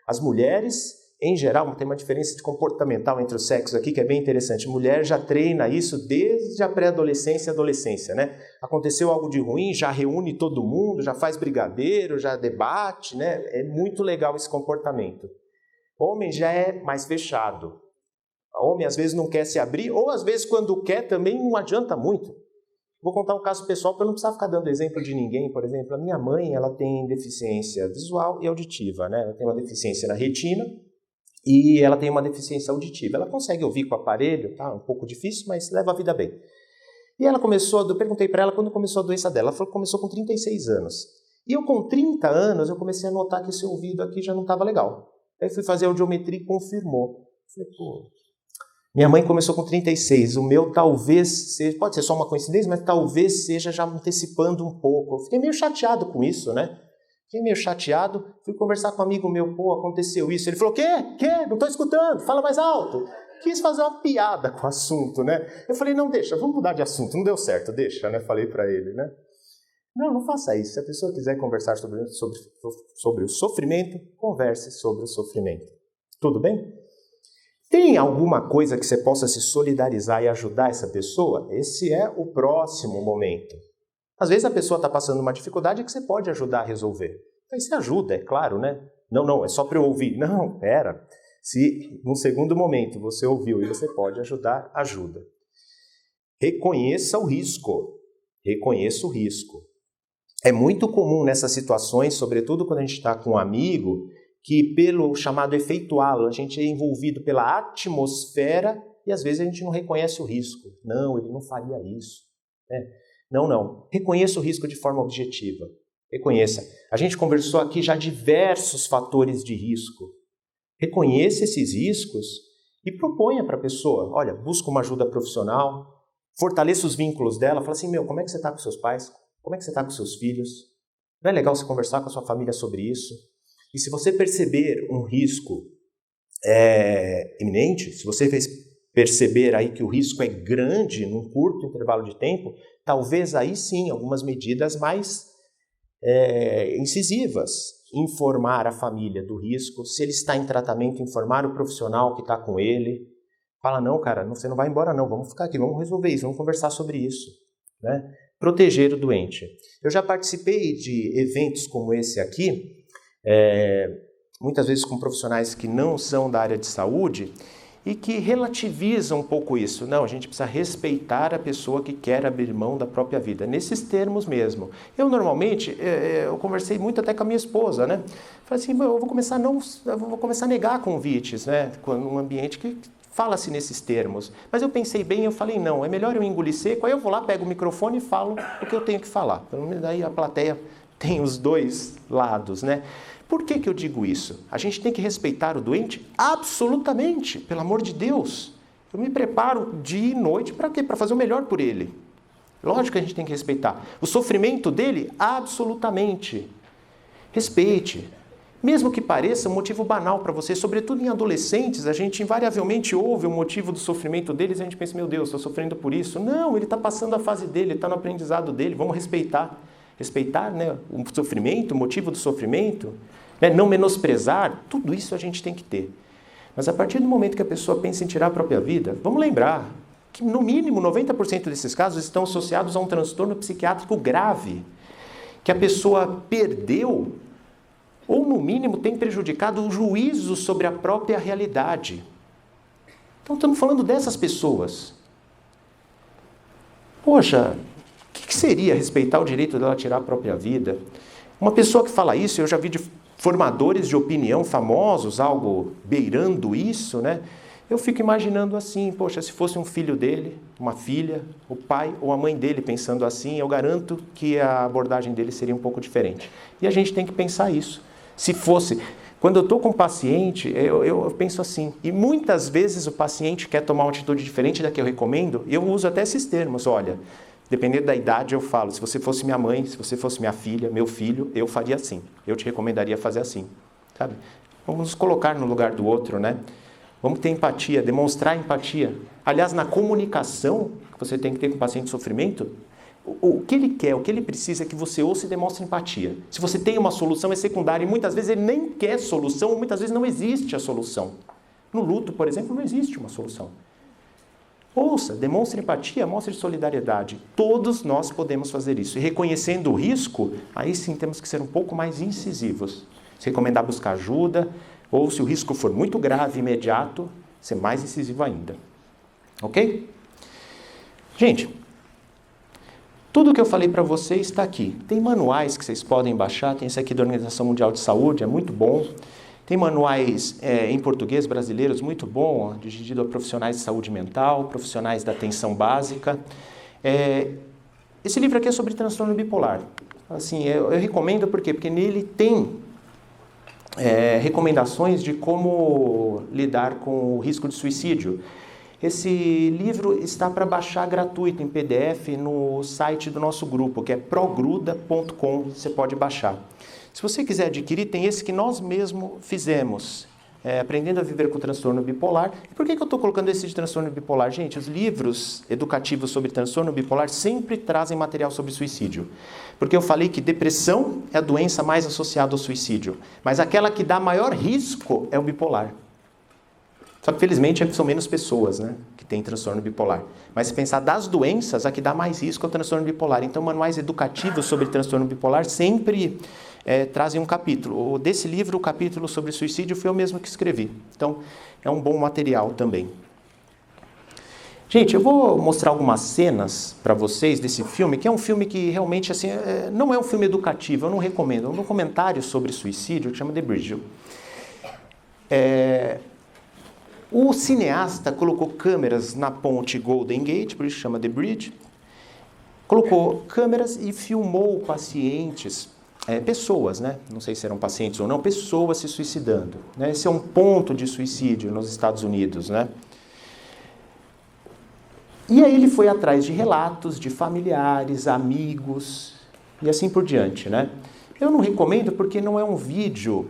As mulheres, em geral, tem uma diferença de comportamental entre os sexos aqui que é bem interessante. Mulher já treina isso desde a pré-adolescência e adolescência, né? Aconteceu algo de ruim, já reúne todo mundo, já faz brigadeiro, já debate, né? É muito legal esse comportamento. Homem já é mais fechado. O homem às vezes não quer se abrir, ou às vezes quando quer também não adianta muito. Vou contar um caso pessoal para não precisar ficar dando exemplo de ninguém. Por exemplo, a minha mãe ela tem deficiência visual e auditiva, né? Ela tem uma deficiência na retina e ela tem uma deficiência auditiva. Ela consegue ouvir com o aparelho, tá? Um pouco difícil, mas leva a vida bem. E ela começou, eu perguntei para ela quando começou a doença dela. Ela falou que começou com 36 anos. E eu com 30 anos, eu comecei a notar que esse ouvido aqui já não estava legal. Aí fui fazer a audiometria e confirmou. Falei, pô... Minha mãe começou com 36, o meu talvez seja, pode ser só uma coincidência, mas talvez seja já antecipando um pouco. Eu fiquei meio chateado com isso, né? Fiquei meio chateado, fui conversar com um amigo meu, pô, aconteceu isso. Ele falou, quê? Não estou escutando, fala mais alto. Quis fazer uma piada com o assunto, né? Eu falei, não, deixa, vamos mudar de assunto, não deu certo, deixa, né? Falei para ele, né? Não faça isso. Se a pessoa quiser conversar sobre o sofrimento, converse sobre o sofrimento. Tudo bem? Tem alguma coisa que você possa se solidarizar e ajudar essa pessoa? Esse é o próximo momento. Às vezes a pessoa está passando uma dificuldade que você pode ajudar a resolver. Aí você ajuda, é claro, né? Não, é só para eu ouvir. Não, pera. Se num segundo momento você ouviu e você pode ajudar, ajuda. Reconheça o risco. Reconheça o risco. É muito comum nessas situações, sobretudo quando a gente está com um amigo, que pelo chamado efeito halo, a gente é envolvido pela atmosfera e às vezes a gente não reconhece o risco. Não, ele não faria isso. Não. Reconheça o risco de forma objetiva. Reconheça. A gente conversou aqui já diversos fatores de risco. Reconheça esses riscos e proponha para a pessoa. Olha, busca uma ajuda profissional, fortaleça os vínculos dela, fala assim, como é que você está com seus pais? Como é que você está com seus filhos? Não é legal você conversar com a sua família sobre isso? E se você perceber um risco iminente, se você perceber aí que o risco é grande num curto intervalo de tempo, talvez aí sim algumas medidas mais incisivas. Informar a família do risco, se ele está em tratamento, informar o profissional que está com ele. Fala, não, cara, você não vai embora não, vamos ficar aqui, vamos resolver isso, vamos conversar sobre isso. Né? Proteger o doente. Eu já participei de eventos como esse aqui, muitas vezes com profissionais que não são da área de saúde e que relativizam um pouco isso. Não, a gente precisa respeitar a pessoa que quer abrir mão da própria vida. Nesses termos mesmo. Eu normalmente, eu conversei muito até com a minha esposa, né? Falei assim, eu vou começar a negar convites, né? Num ambiente que fala-se nesses termos. Mas eu pensei bem, eu falei, não, é melhor eu engolir seco, aí eu vou lá, pego o microfone e falo o que eu tenho que falar. Daí a plateia tem os dois lados, né? Por que eu digo isso? A gente tem que respeitar o doente? Absolutamente, pelo amor de Deus. Eu me preparo dia e noite para quê? Para fazer o melhor por ele. Lógico que a gente tem que respeitar. O sofrimento dele? Absolutamente. Respeite. Mesmo que pareça um motivo banal para você, sobretudo em adolescentes, a gente invariavelmente ouve o motivo do sofrimento deles e a gente pensa, meu Deus, estou sofrendo por isso. Não, ele está passando a fase dele, ele está no aprendizado dele, vamos respeitar. Respeitar, né, o sofrimento, o motivo do sofrimento, né, não menosprezar, tudo isso a gente tem que ter. Mas a partir do momento que a pessoa pensa em tirar a própria vida, vamos lembrar que no mínimo 90% desses casos estão associados a um transtorno psiquiátrico grave, que a pessoa perdeu ou no mínimo tem prejudicado o juízo sobre a própria realidade. Então estamos falando dessas pessoas. Poxa, o que seria respeitar o direito dela tirar a própria vida? Uma pessoa que fala isso, eu já vi de formadores de opinião famosos, algo beirando isso, né? Eu fico imaginando assim, poxa, se fosse um filho dele, uma filha, o pai ou a mãe dele pensando assim, eu garanto que a abordagem dele seria um pouco diferente. E a gente tem que pensar isso. Se fosse... Quando eu estou com o paciente, eu penso assim, e muitas vezes o paciente quer tomar uma atitude diferente da que eu recomendo, e eu uso até esses termos, olha, dependendo da idade eu falo, se você fosse minha mãe, se você fosse minha filha, meu filho, eu faria assim, eu te recomendaria fazer assim, sabe? Vamos nos colocar no lugar do outro, né? Vamos ter empatia, demonstrar empatia. Aliás, na comunicação que você tem que ter com o paciente de sofrimento, o que ele quer, o que ele precisa é que você ouça e demonstre empatia. Se você tem uma solução, é secundária, e muitas vezes ele nem quer solução, ou muitas vezes não existe a solução. No luto, por exemplo, não existe uma solução. Ouça, demonstre empatia, mostre solidariedade. Todos nós podemos fazer isso. E reconhecendo o risco, aí sim temos que ser um pouco mais incisivos. Se recomendar buscar ajuda, ou se o risco for muito grave e imediato, ser mais incisivo ainda. Ok? Gente, tudo que eu falei para vocês está aqui. Tem manuais que vocês podem baixar, tem esse aqui da Organização Mundial de Saúde, é muito bom. Tem manuais em português brasileiros, muito bom, dirigido a profissionais de saúde mental, profissionais da atenção básica. Esse livro aqui é sobre transtorno bipolar. Assim, eu recomendo por quê? Porque nele tem recomendações de como lidar com o risco de suicídio. Esse livro está para baixar gratuito em PDF no site do nosso grupo, que é progruda.com, você pode baixar. Se você quiser adquirir, tem esse que nós mesmos fizemos, Aprendendo a Viver com Transtorno Bipolar. E por que eu estou colocando esse de transtorno bipolar? Gente, os livros educativos sobre transtorno bipolar sempre trazem material sobre suicídio. Porque eu falei que depressão é a doença mais associada ao suicídio, mas aquela que dá maior risco é o bipolar. Só que, felizmente, são menos pessoas, né, que têm transtorno bipolar. Mas se pensar das doenças, a que dá mais risco é o transtorno bipolar. Então, manuais educativos sobre transtorno bipolar sempre trazem um capítulo. Desse livro, o capítulo sobre suicídio foi eu mesmo que escrevi. Então, é um bom material também. Gente, eu vou mostrar algumas cenas para vocês desse filme, que é um filme que realmente assim, não é um filme educativo, eu não recomendo. É um documentário sobre suicídio que chama The Bridge. O cineasta colocou câmeras na ponte Golden Gate, por isso chama The Bridge. Colocou câmeras e filmou pacientes, pessoas, né? Não sei se eram pacientes ou não, pessoas se suicidando. Né? Esse é um ponto de suicídio nos Estados Unidos, né? E aí ele foi atrás de relatos de familiares, amigos e assim por diante, né? Eu não recomendo porque não é um vídeo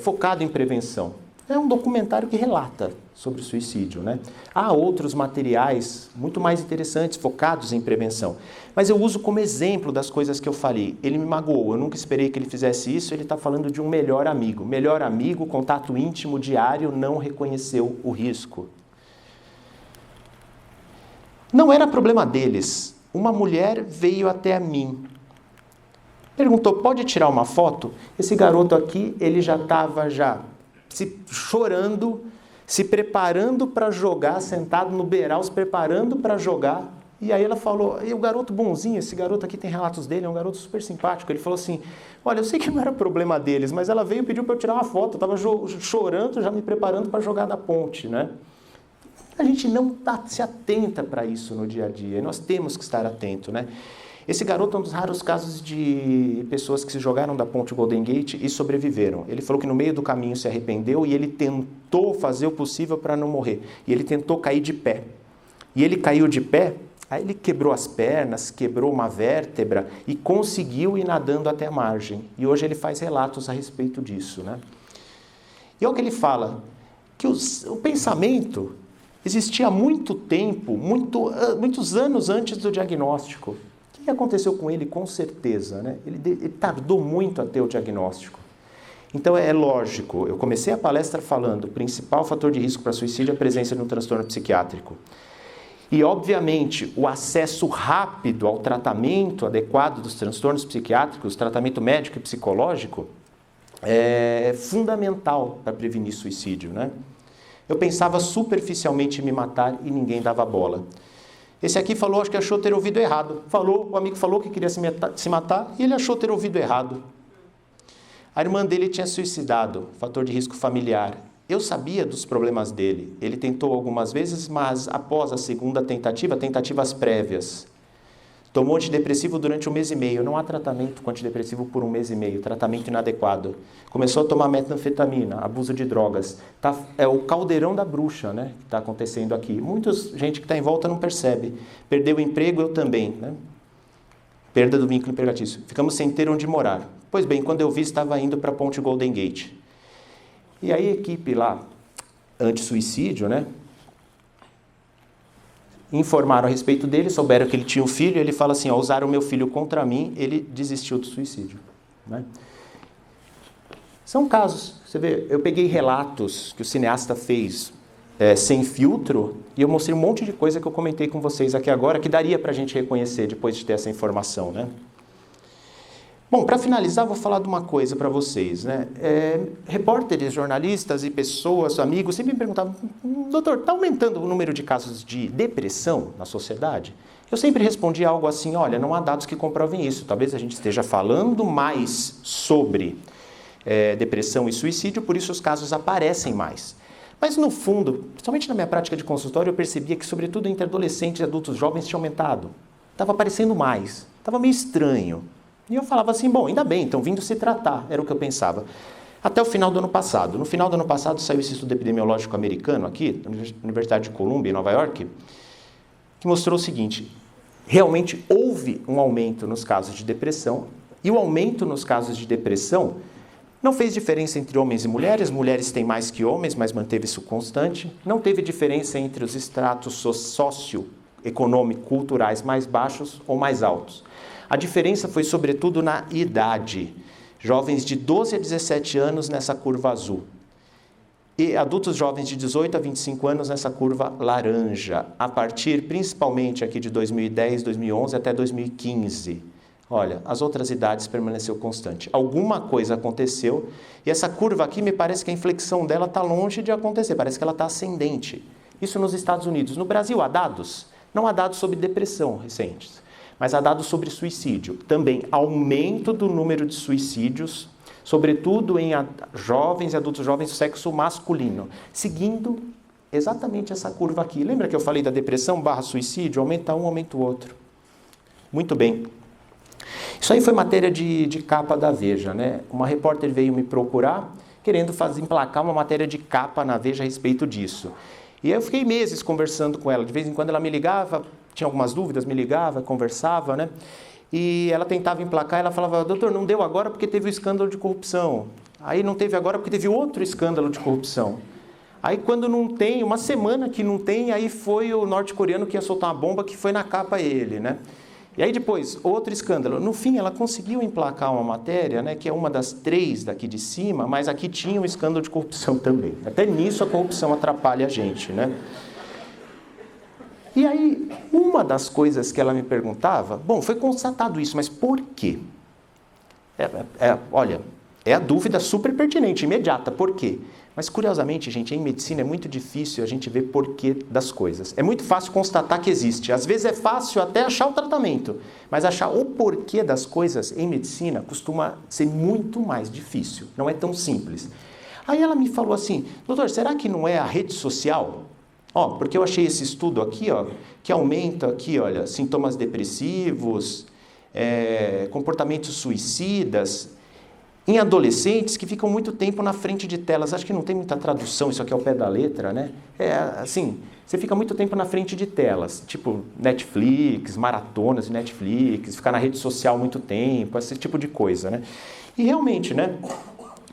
focado em prevenção. É um documentário que relata sobre o suicídio, né? Há outros materiais muito mais interessantes, focados em prevenção. Mas eu uso como exemplo das coisas que eu falei. Ele me magoou, eu nunca esperei que ele fizesse isso, ele está falando de um melhor amigo. Melhor amigo, contato íntimo, diário, não reconheceu o risco. Não era problema deles. Uma mulher veio até mim. Perguntou, pode tirar uma foto? Esse garoto aqui, ele já estava chorando, se preparando para jogar, sentado no beiral, se preparando para jogar. E aí ela falou, e o garoto bonzinho, esse garoto aqui tem relatos dele, é um garoto super simpático. Ele falou assim, olha, eu sei que não era problema deles, mas ela veio e pediu para eu tirar uma foto. Eu estava chorando, já me preparando para jogar da ponte, né? A gente não se atenta para isso no dia a dia, e nós temos que estar atento, né? Esse garoto é um dos raros casos de pessoas que se jogaram da ponte Golden Gate e sobreviveram. Ele falou que no meio do caminho se arrependeu e ele tentou fazer o possível para não morrer. E ele tentou cair de pé. E ele caiu de pé, aí ele quebrou as pernas, quebrou uma vértebra e conseguiu ir nadando até a margem. E hoje ele faz relatos a respeito disso, né? E é o que ele fala, que o pensamento existia há muito tempo, muitos anos antes do diagnóstico. O que aconteceu com ele? Com certeza, né? Ele tardou muito a ter o diagnóstico. Então é lógico, eu comecei a palestra falando, o principal fator de risco para suicídio é a presença de um transtorno psiquiátrico. E, obviamente, o acesso rápido ao tratamento adequado dos transtornos psiquiátricos, tratamento médico e psicológico, é fundamental para prevenir suicídio, né? Eu pensava superficialmente em me matar e ninguém dava bola. Esse aqui falou, acho que achou ter ouvido errado. O amigo falou que queria se matar e ele achou ter ouvido errado. A irmã dele tinha suicidado, fator de risco familiar. Eu sabia dos problemas dele. Ele tentou algumas vezes, mas após a segunda tentativa, tentativas prévias, tomou antidepressivo durante 1 mês e meio. Não há tratamento com antidepressivo por 1 mês e meio, tratamento inadequado. Começou a tomar metanfetamina, abuso de drogas. É o caldeirão da bruxa, né, que está acontecendo aqui. Muita gente que está em volta não percebe. Perdeu o emprego, eu também, né? Perda do vínculo empregatício. Ficamos sem ter onde morar. Pois bem, quando eu vi, estava indo para a Ponte Golden Gate. E aí a equipe lá, anti-suicídio, né, informaram a respeito dele, souberam que ele tinha um filho, ele fala assim, usaram o meu filho contra mim, ele desistiu do suicídio, né? São casos, você vê, eu peguei relatos que o cineasta fez sem filtro, e eu mostrei um monte de coisa que eu comentei com vocês aqui agora, que daria para a gente reconhecer depois de ter essa informação, né? Bom, para finalizar, vou falar de uma coisa para vocês, né? Repórteres, jornalistas e pessoas, amigos, sempre me perguntavam, doutor, está aumentando o número de casos de depressão na sociedade? Eu sempre respondia algo assim, olha, não há dados que comprovem isso, talvez a gente esteja falando mais sobre depressão e suicídio, por isso os casos aparecem mais. Mas no fundo, principalmente na minha prática de consultório, eu percebia que, sobretudo entre adolescentes e adultos jovens, tinha aumentado. Estava aparecendo mais, estava meio estranho. E eu falava assim, bom, ainda bem, estão vindo se tratar, era o que eu pensava. Até o final do ano passado. No final do ano passado saiu esse estudo epidemiológico americano aqui, na Universidade de Columbia, em Nova York, que mostrou o seguinte, realmente houve um aumento nos casos de depressão, e o aumento nos casos de depressão não fez diferença entre homens e mulheres têm mais que homens, mas manteve isso constante, não teve diferença entre os estratos socioeconômicos, culturais mais baixos ou mais altos. A diferença foi, sobretudo, na idade. Jovens de 12 a 17 anos nessa curva azul. E adultos jovens de 18 a 25 anos nessa curva laranja. A partir, principalmente, aqui de 2010, 2011 até 2015. Olha, as outras idades permaneceu constante. Alguma coisa aconteceu e essa curva aqui, me parece que a inflexão dela está longe de acontecer. Parece que ela está ascendente. Isso nos Estados Unidos. No Brasil, há dados? Não há dados sobre depressão recentes. Mas há dados sobre suicídio. Também aumento do número de suicídios, sobretudo em jovens e adultos jovens do sexo masculino, seguindo exatamente essa curva aqui. Lembra que eu falei da depressão / suicídio? Aumenta um, aumenta o outro. Muito bem. Isso aí foi matéria de capa da Veja, né? Uma repórter veio me procurar, querendo emplacar uma matéria de capa na Veja a respeito disso. E eu fiquei meses conversando com ela. De vez em quando ela me ligava, tinha algumas dúvidas, me ligava, conversava, né? E ela tentava emplacar, ela falava, doutor, não deu agora porque teve o escândalo de corrupção. Aí não teve agora porque teve outro escândalo de corrupção. Aí quando não tem, uma semana que não tem, aí foi o norte-coreano que ia soltar uma bomba, que foi na capa ele, né? E aí depois, outro escândalo. No fim, ela conseguiu emplacar uma matéria, né, que é uma das 3 daqui de cima, mas aqui tinha um escândalo de corrupção também. Até nisso a corrupção atrapalha a gente, né? E aí, uma das coisas que ela me perguntava, bom, foi constatado isso, mas por quê? Olha, é a dúvida super pertinente, imediata, por quê? Mas, curiosamente, gente, em medicina é muito difícil a gente ver porquê das coisas. É muito fácil constatar que existe. Às vezes é fácil até achar o tratamento, mas achar o porquê das coisas em medicina costuma ser muito mais difícil. Não é tão simples. Aí ela me falou assim, doutor, será que não é a rede social? Porque eu achei esse estudo aqui, que aumenta aqui, olha, sintomas depressivos, comportamentos suicidas, em adolescentes que ficam muito tempo na frente de telas. Acho que não tem muita tradução, isso aqui é o pé da letra, né? Assim, você fica muito tempo na frente de telas, tipo Netflix, maratonas de Netflix, ficar na rede social muito tempo, esse tipo de coisa, né? E realmente, né?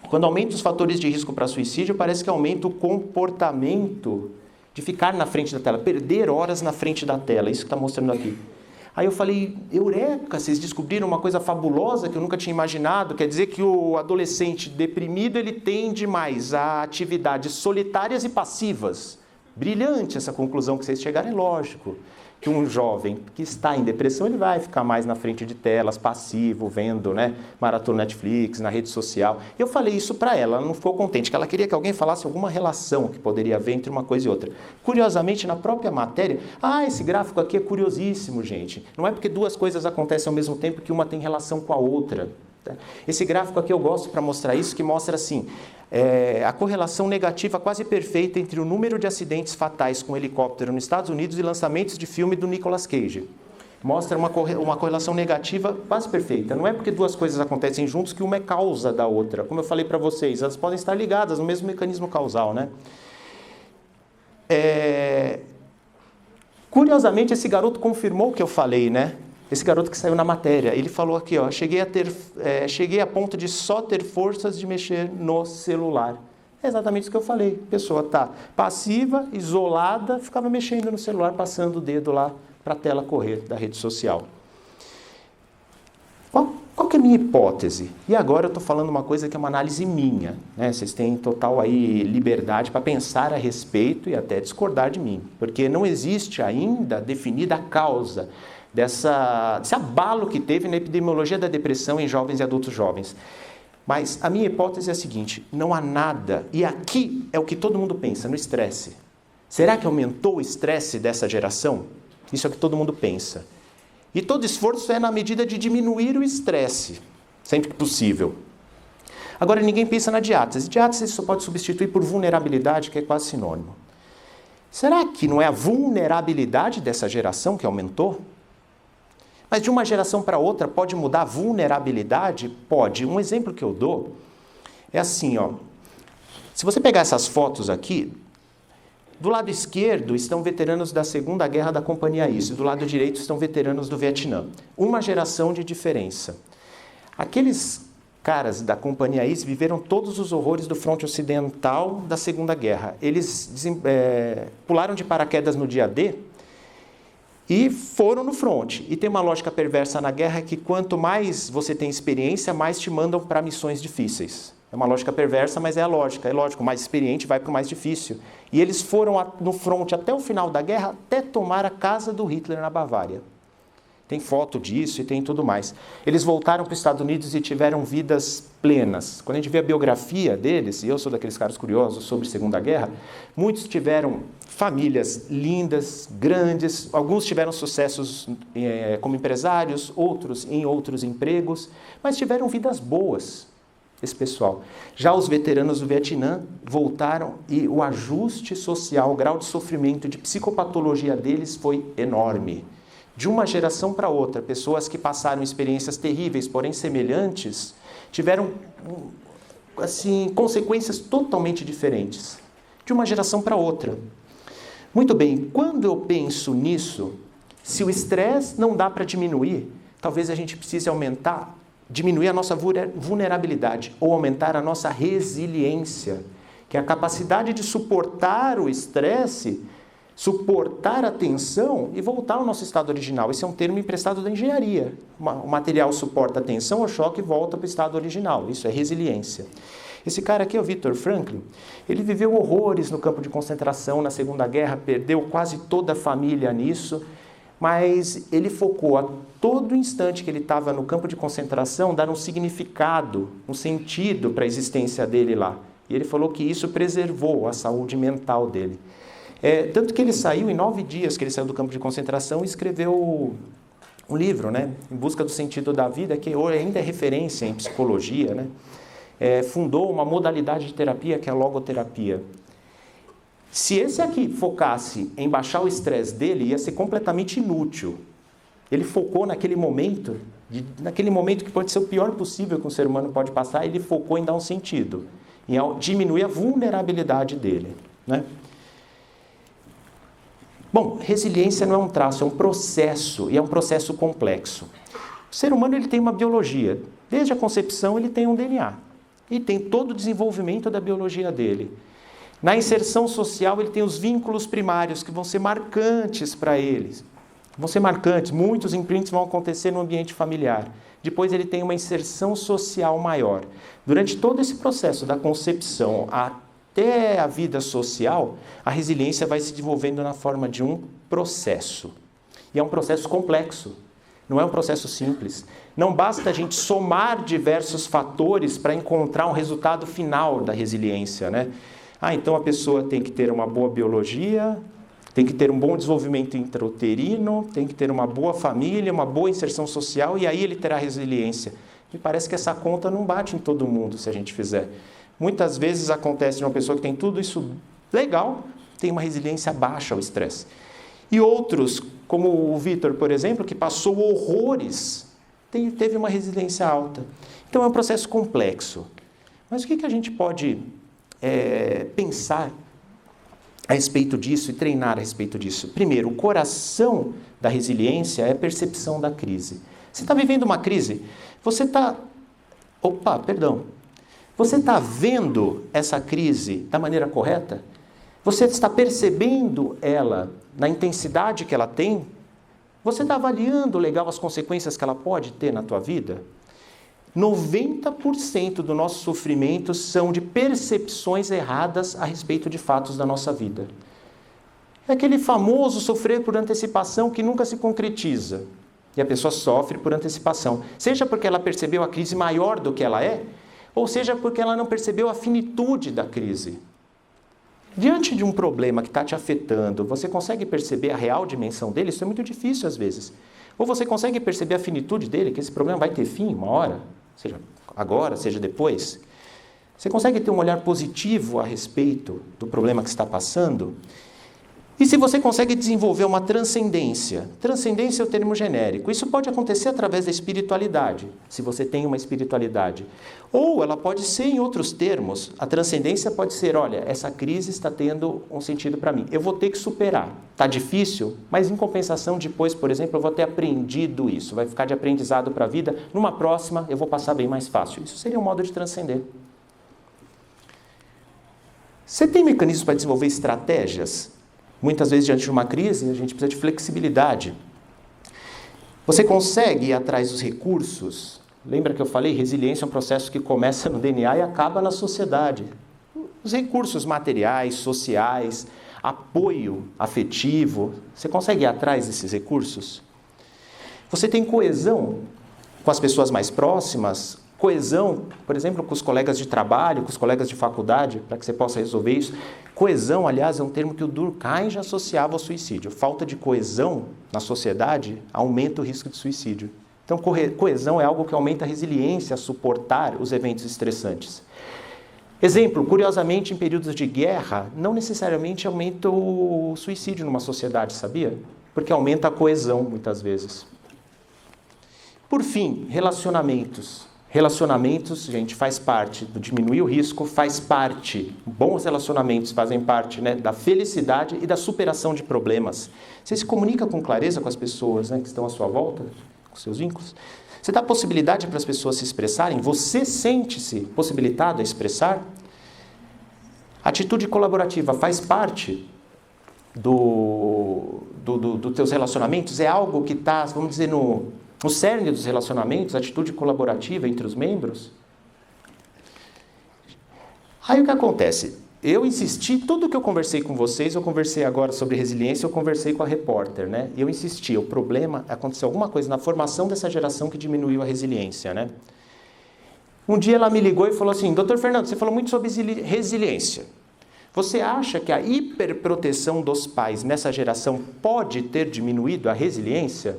Quando aumenta os fatores de risco para suicídio, parece que aumenta o comportamento de ficar na frente da tela, perder horas na frente da tela, isso que está mostrando aqui. Aí eu falei, eureka, vocês descobriram uma coisa fabulosa que eu nunca tinha imaginado, quer dizer que o adolescente deprimido, ele tende mais a atividades solitárias e passivas. Brilhante essa conclusão que vocês chegaram, é lógico. que um jovem que está em depressão, ele vai ficar mais na frente de telas, passivo, vendo, né, maratona Netflix, na rede social. Eu falei isso para ela, ela não ficou contente, que ela queria que alguém falasse alguma relação que poderia haver entre uma coisa e outra. Curiosamente, na própria matéria, esse gráfico aqui é curiosíssimo, gente. Não é porque duas coisas acontecem ao mesmo tempo que uma tem relação com a outra. Esse gráfico aqui eu gosto para mostrar isso, que mostra assim, a correlação negativa quase perfeita entre o número de acidentes fatais com helicóptero nos Estados Unidos e lançamentos de filme do Nicolas Cage. Mostra uma correlação negativa quase perfeita. Não é porque duas coisas acontecem juntos que uma é causa da outra. Como eu falei para vocês, elas podem estar ligadas no mesmo mecanismo causal, né? Curiosamente, esse garoto confirmou o que eu falei, né? Esse garoto que saiu na matéria, ele falou aqui, cheguei a ponto de só ter forças de mexer no celular. É exatamente isso que eu falei. A pessoa está passiva, isolada, ficava mexendo no celular, passando o dedo lá para a tela correr da rede social. Qual que é a minha hipótese? E agora eu estou falando uma coisa que é uma análise minha, né? Vocês têm total aí liberdade para pensar a respeito e até discordar de mim, porque não existe ainda definida a causa desse abalo que teve na epidemiologia da depressão em jovens e adultos jovens. Mas a minha hipótese é a seguinte, não há nada, e aqui é o que todo mundo pensa, no estresse. Será que aumentou o estresse dessa geração? Isso é o que todo mundo pensa. E todo esforço é na medida de diminuir o estresse, sempre que possível. Agora, ninguém pensa na diátese. Diátese só pode substituir por vulnerabilidade, que é quase sinônimo. Será que não é a vulnerabilidade dessa geração que aumentou? Mas de uma geração para outra pode mudar a vulnerabilidade? Pode. Um exemplo que eu dou é assim, ó. Se você pegar essas fotos aqui, do lado esquerdo estão veteranos da Segunda Guerra da Companhia Isso, do lado direito estão veteranos do Vietnã. Uma geração de diferença. Aqueles caras da Companhia Isso viveram todos os horrores do fronte ocidental da Segunda Guerra. Eles pularam de paraquedas no dia D, e foram no fronte. E tem uma lógica perversa na guerra que quanto mais você tem experiência, mais te mandam para missões difíceis. É uma lógica perversa, mas é a lógica. É lógico, o mais experiente vai para o mais difícil. E eles foram no fronte até o final da guerra, até tomar a casa do Hitler na Bavária. Tem foto disso e tem tudo mais. Eles voltaram para os Estados Unidos e tiveram vidas plenas. Quando a gente vê a biografia deles, e eu sou daqueles caras curiosos sobre a Segunda Guerra, muitos tiveram famílias lindas, grandes, alguns tiveram sucessos como empresários, outros em outros empregos, mas tiveram vidas boas, esse pessoal. Já os veteranos do Vietnã voltaram e o ajuste social, o grau de sofrimento, de psicopatologia deles foi enorme. De uma geração para outra, pessoas que passaram experiências terríveis, porém semelhantes, tiveram assim, consequências totalmente diferentes. De uma geração para outra. Muito bem, quando eu penso nisso, se o estresse não dá para diminuir, talvez a gente precise diminuir a nossa vulnerabilidade ou aumentar a nossa resiliência, que é a capacidade de suportar o estresse, suportar a tensão e voltar ao nosso estado original. Esse é um termo emprestado da engenharia. O material suporta a tensão ou choque e volta para o estado original. Isso é resiliência. Esse cara aqui é o Viktor Frankl. Ele viveu horrores no campo de concentração na Segunda Guerra, perdeu quase toda a família nisso, mas ele focou a todo instante que ele estava no campo de concentração dar um significado, um sentido para a existência dele lá. E ele falou que isso preservou a saúde mental dele. Tanto que ele saiu, em 9 dias que ele saiu do campo de concentração, e escreveu um livro, né? Em Busca do Sentido da Vida, que hoje ainda é referência em psicologia, né? Fundou uma modalidade de terapia que é a logoterapia. Se esse aqui focasse em baixar o estresse dele, ia ser completamente inútil. Ele focou naquele momento que pode ser o pior possível que um ser humano pode passar, ele focou em dar um sentido, em diminuir a vulnerabilidade dele, né? Bom, resiliência não é um traço, é um processo, e é um processo complexo. O ser humano ele tem uma biologia. Desde a concepção ele tem um DNA. E tem todo o desenvolvimento da biologia dele. Na inserção social ele tem os vínculos primários que vão ser marcantes para eles. Vão ser marcantes, muitos imprints vão acontecer no ambiente familiar. Depois ele tem uma inserção social maior. Durante todo esse processo da concepção até a vida social, a resiliência vai se desenvolvendo na forma de um processo. E é um processo complexo, não é um processo simples. Não basta a gente somar diversos fatores para encontrar um resultado final da resiliência, né? Então a pessoa tem que ter uma boa biologia, tem que ter um bom desenvolvimento intrauterino, tem que ter uma boa família, uma boa inserção social, e aí ele terá resiliência. Me parece que essa conta não bate em todo mundo se a gente fizer. Muitas vezes acontece de uma pessoa que tem tudo isso legal, tem uma resiliência baixa ao estresse. E outros, como o Vitor, por exemplo, que passou horrores, teve uma resiliência alta. Então é um processo complexo. Mas o que a gente pode pensar a respeito disso e treinar a respeito disso? Primeiro, o coração da resiliência é a percepção da crise. Você está vivendo uma crise, você está vendo essa crise da maneira correta? Você está percebendo ela na intensidade que ela tem? Você está avaliando legal as consequências que ela pode ter na tua vida? 90% do nosso sofrimento são de percepções erradas a respeito de fatos da nossa vida. É aquele famoso sofrer por antecipação que nunca se concretiza. E a pessoa sofre por antecipação. Seja porque ela percebeu a crise maior do que ela é, ou seja porque ela não percebeu a finitude da crise. Diante de um problema que está te afetando, você consegue perceber a real dimensão dele? Isso é muito difícil às vezes. Ou você consegue perceber a finitude dele, que esse problema vai ter fim uma hora, seja agora, seja depois? Você consegue ter um olhar positivo a respeito do problema que está passando? E se você consegue desenvolver uma transcendência? Transcendência é o termo genérico. Isso pode acontecer através da espiritualidade, se você tem uma espiritualidade. Ou ela pode ser em outros termos. A transcendência pode ser, olha, essa crise está tendo um sentido para mim. Eu vou ter que superar. Está difícil, mas em compensação depois, por exemplo, eu vou ter aprendido isso. Vai ficar de aprendizado para a vida. Numa próxima, eu vou passar bem mais fácil. Isso seria um modo de transcender. Você tem mecanismos para desenvolver estratégias? Muitas vezes, diante de uma crise, a gente precisa de flexibilidade. Você consegue ir atrás dos recursos? Lembra que eu falei? Resiliência é um processo que começa no DNA e acaba na sociedade. Os recursos materiais, sociais, apoio afetivo. Você consegue ir atrás desses recursos? Você tem coesão com as pessoas mais próximas? Coesão, por exemplo, com os colegas de trabalho, com os colegas de faculdade, para que você possa resolver isso. Coesão, aliás, é um termo que o Durkheim já associava ao suicídio. Falta de coesão na sociedade aumenta o risco de suicídio. Então, coesão é algo que aumenta a resiliência a suportar os eventos estressantes. Exemplo, curiosamente, em períodos de guerra, não necessariamente aumenta o suicídio numa sociedade, sabia? Porque aumenta a coesão, muitas vezes. Por fim, relacionamentos. Relacionamentos, gente, faz parte do diminuir o risco, faz parte, bons relacionamentos fazem parte, né, da felicidade e da superação de problemas. Você se comunica com clareza com as pessoas, né, que estão à sua volta, com seus vínculos? Você dá possibilidade para as pessoas se expressarem? Você sente-se possibilitado a expressar? Atitude colaborativa faz parte dos teus relacionamentos? É algo que está, vamos dizer, no cerne dos relacionamentos, atitude colaborativa entre os membros? Aí o que acontece? Eu insisti, tudo que eu conversei com vocês, eu conversei agora sobre resiliência, eu conversei com a repórter, né? E eu insisti, o problema, aconteceu alguma coisa na formação dessa geração que diminuiu a resiliência, né? Um dia ela me ligou e falou assim, Dr. Fernando, você falou muito sobre resiliência. Você acha que a hiperproteção dos pais nessa geração pode ter diminuído a resiliência?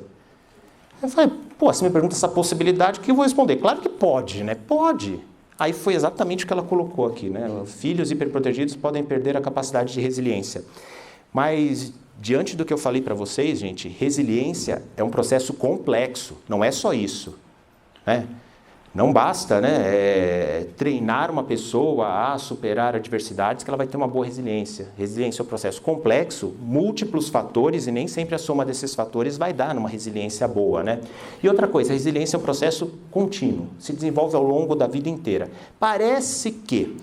Eu falei, você me pergunta essa possibilidade, o que eu vou responder? Claro que pode, né? Pode. Aí foi exatamente o que ela colocou aqui, né? Filhos hiperprotegidos podem perder a capacidade de resiliência. Mas, diante do que eu falei para vocês, gente, resiliência é um processo complexo, não é só isso, né? Não basta, né, treinar uma pessoa a superar adversidades que ela vai ter uma boa resiliência. Resiliência é um processo complexo, múltiplos fatores, e nem sempre a soma desses fatores vai dar numa resiliência boa, né? E outra coisa, a resiliência é um processo contínuo, se desenvolve ao longo da vida inteira. Parece que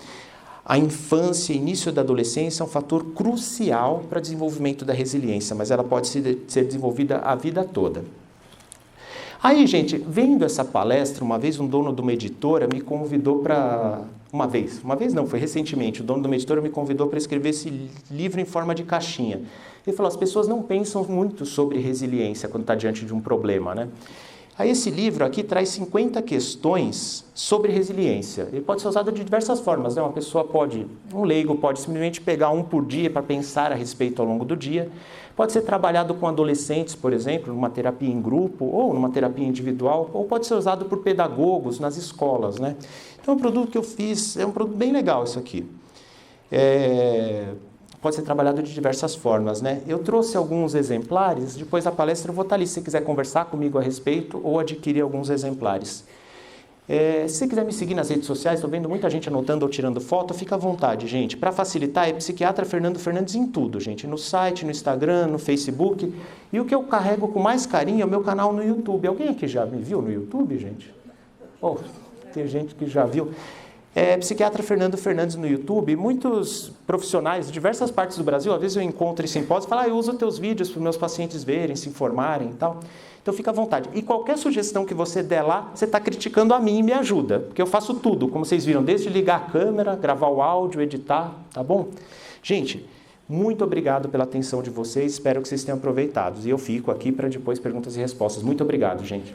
a infância e início da adolescência é um fator crucial para o desenvolvimento da resiliência, mas ela pode ser desenvolvida a vida toda. Aí, gente, vendo essa palestra, uma vez um dono de uma editora me convidou para... Uma vez não, foi recentemente, o dono de uma editora me convidou para escrever esse livro em forma de caixinha. Ele falou, as pessoas não pensam muito sobre resiliência quando está diante de um problema, né? Aí esse livro aqui traz 50 questões sobre resiliência. Ele pode ser usado de diversas formas, né? Uma pessoa pode, um leigo pode simplesmente pegar um por dia para pensar a respeito ao longo do dia. Pode ser trabalhado com adolescentes, por exemplo, numa terapia em grupo ou numa terapia individual, ou pode ser usado por pedagogos nas escolas, né? Então, o produto que eu fiz é um produto bem legal, isso aqui. Pode ser trabalhado de diversas formas, né? Eu trouxe alguns exemplares, depois da palestra eu vou estar ali, se você quiser conversar comigo a respeito ou adquirir alguns exemplares. Se você quiser me seguir nas redes sociais, estou vendo muita gente anotando ou tirando foto, fica à vontade, gente. Para facilitar, é Psiquiatra Fernando Fernandes em tudo, gente. No site, no Instagram, no Facebook. E o que eu carrego com mais carinho é o meu canal no YouTube. Alguém aqui já me viu no YouTube, gente? Oh, tem gente que já viu. Psiquiatra Fernando Fernandes no YouTube. Muitos profissionais de diversas partes do Brasil, às vezes eu encontro em simpósios e falo, eu uso teus vídeos para os meus pacientes verem, se informarem e tal. Então fica à vontade. E qualquer sugestão que você der lá, você está criticando a mim e me ajuda. Porque eu faço tudo, como vocês viram, desde ligar a câmera, gravar o áudio, editar, tá bom? Gente, muito obrigado pela atenção de vocês, espero que vocês tenham aproveitado. E eu fico aqui para depois perguntas e respostas. Muito obrigado, gente.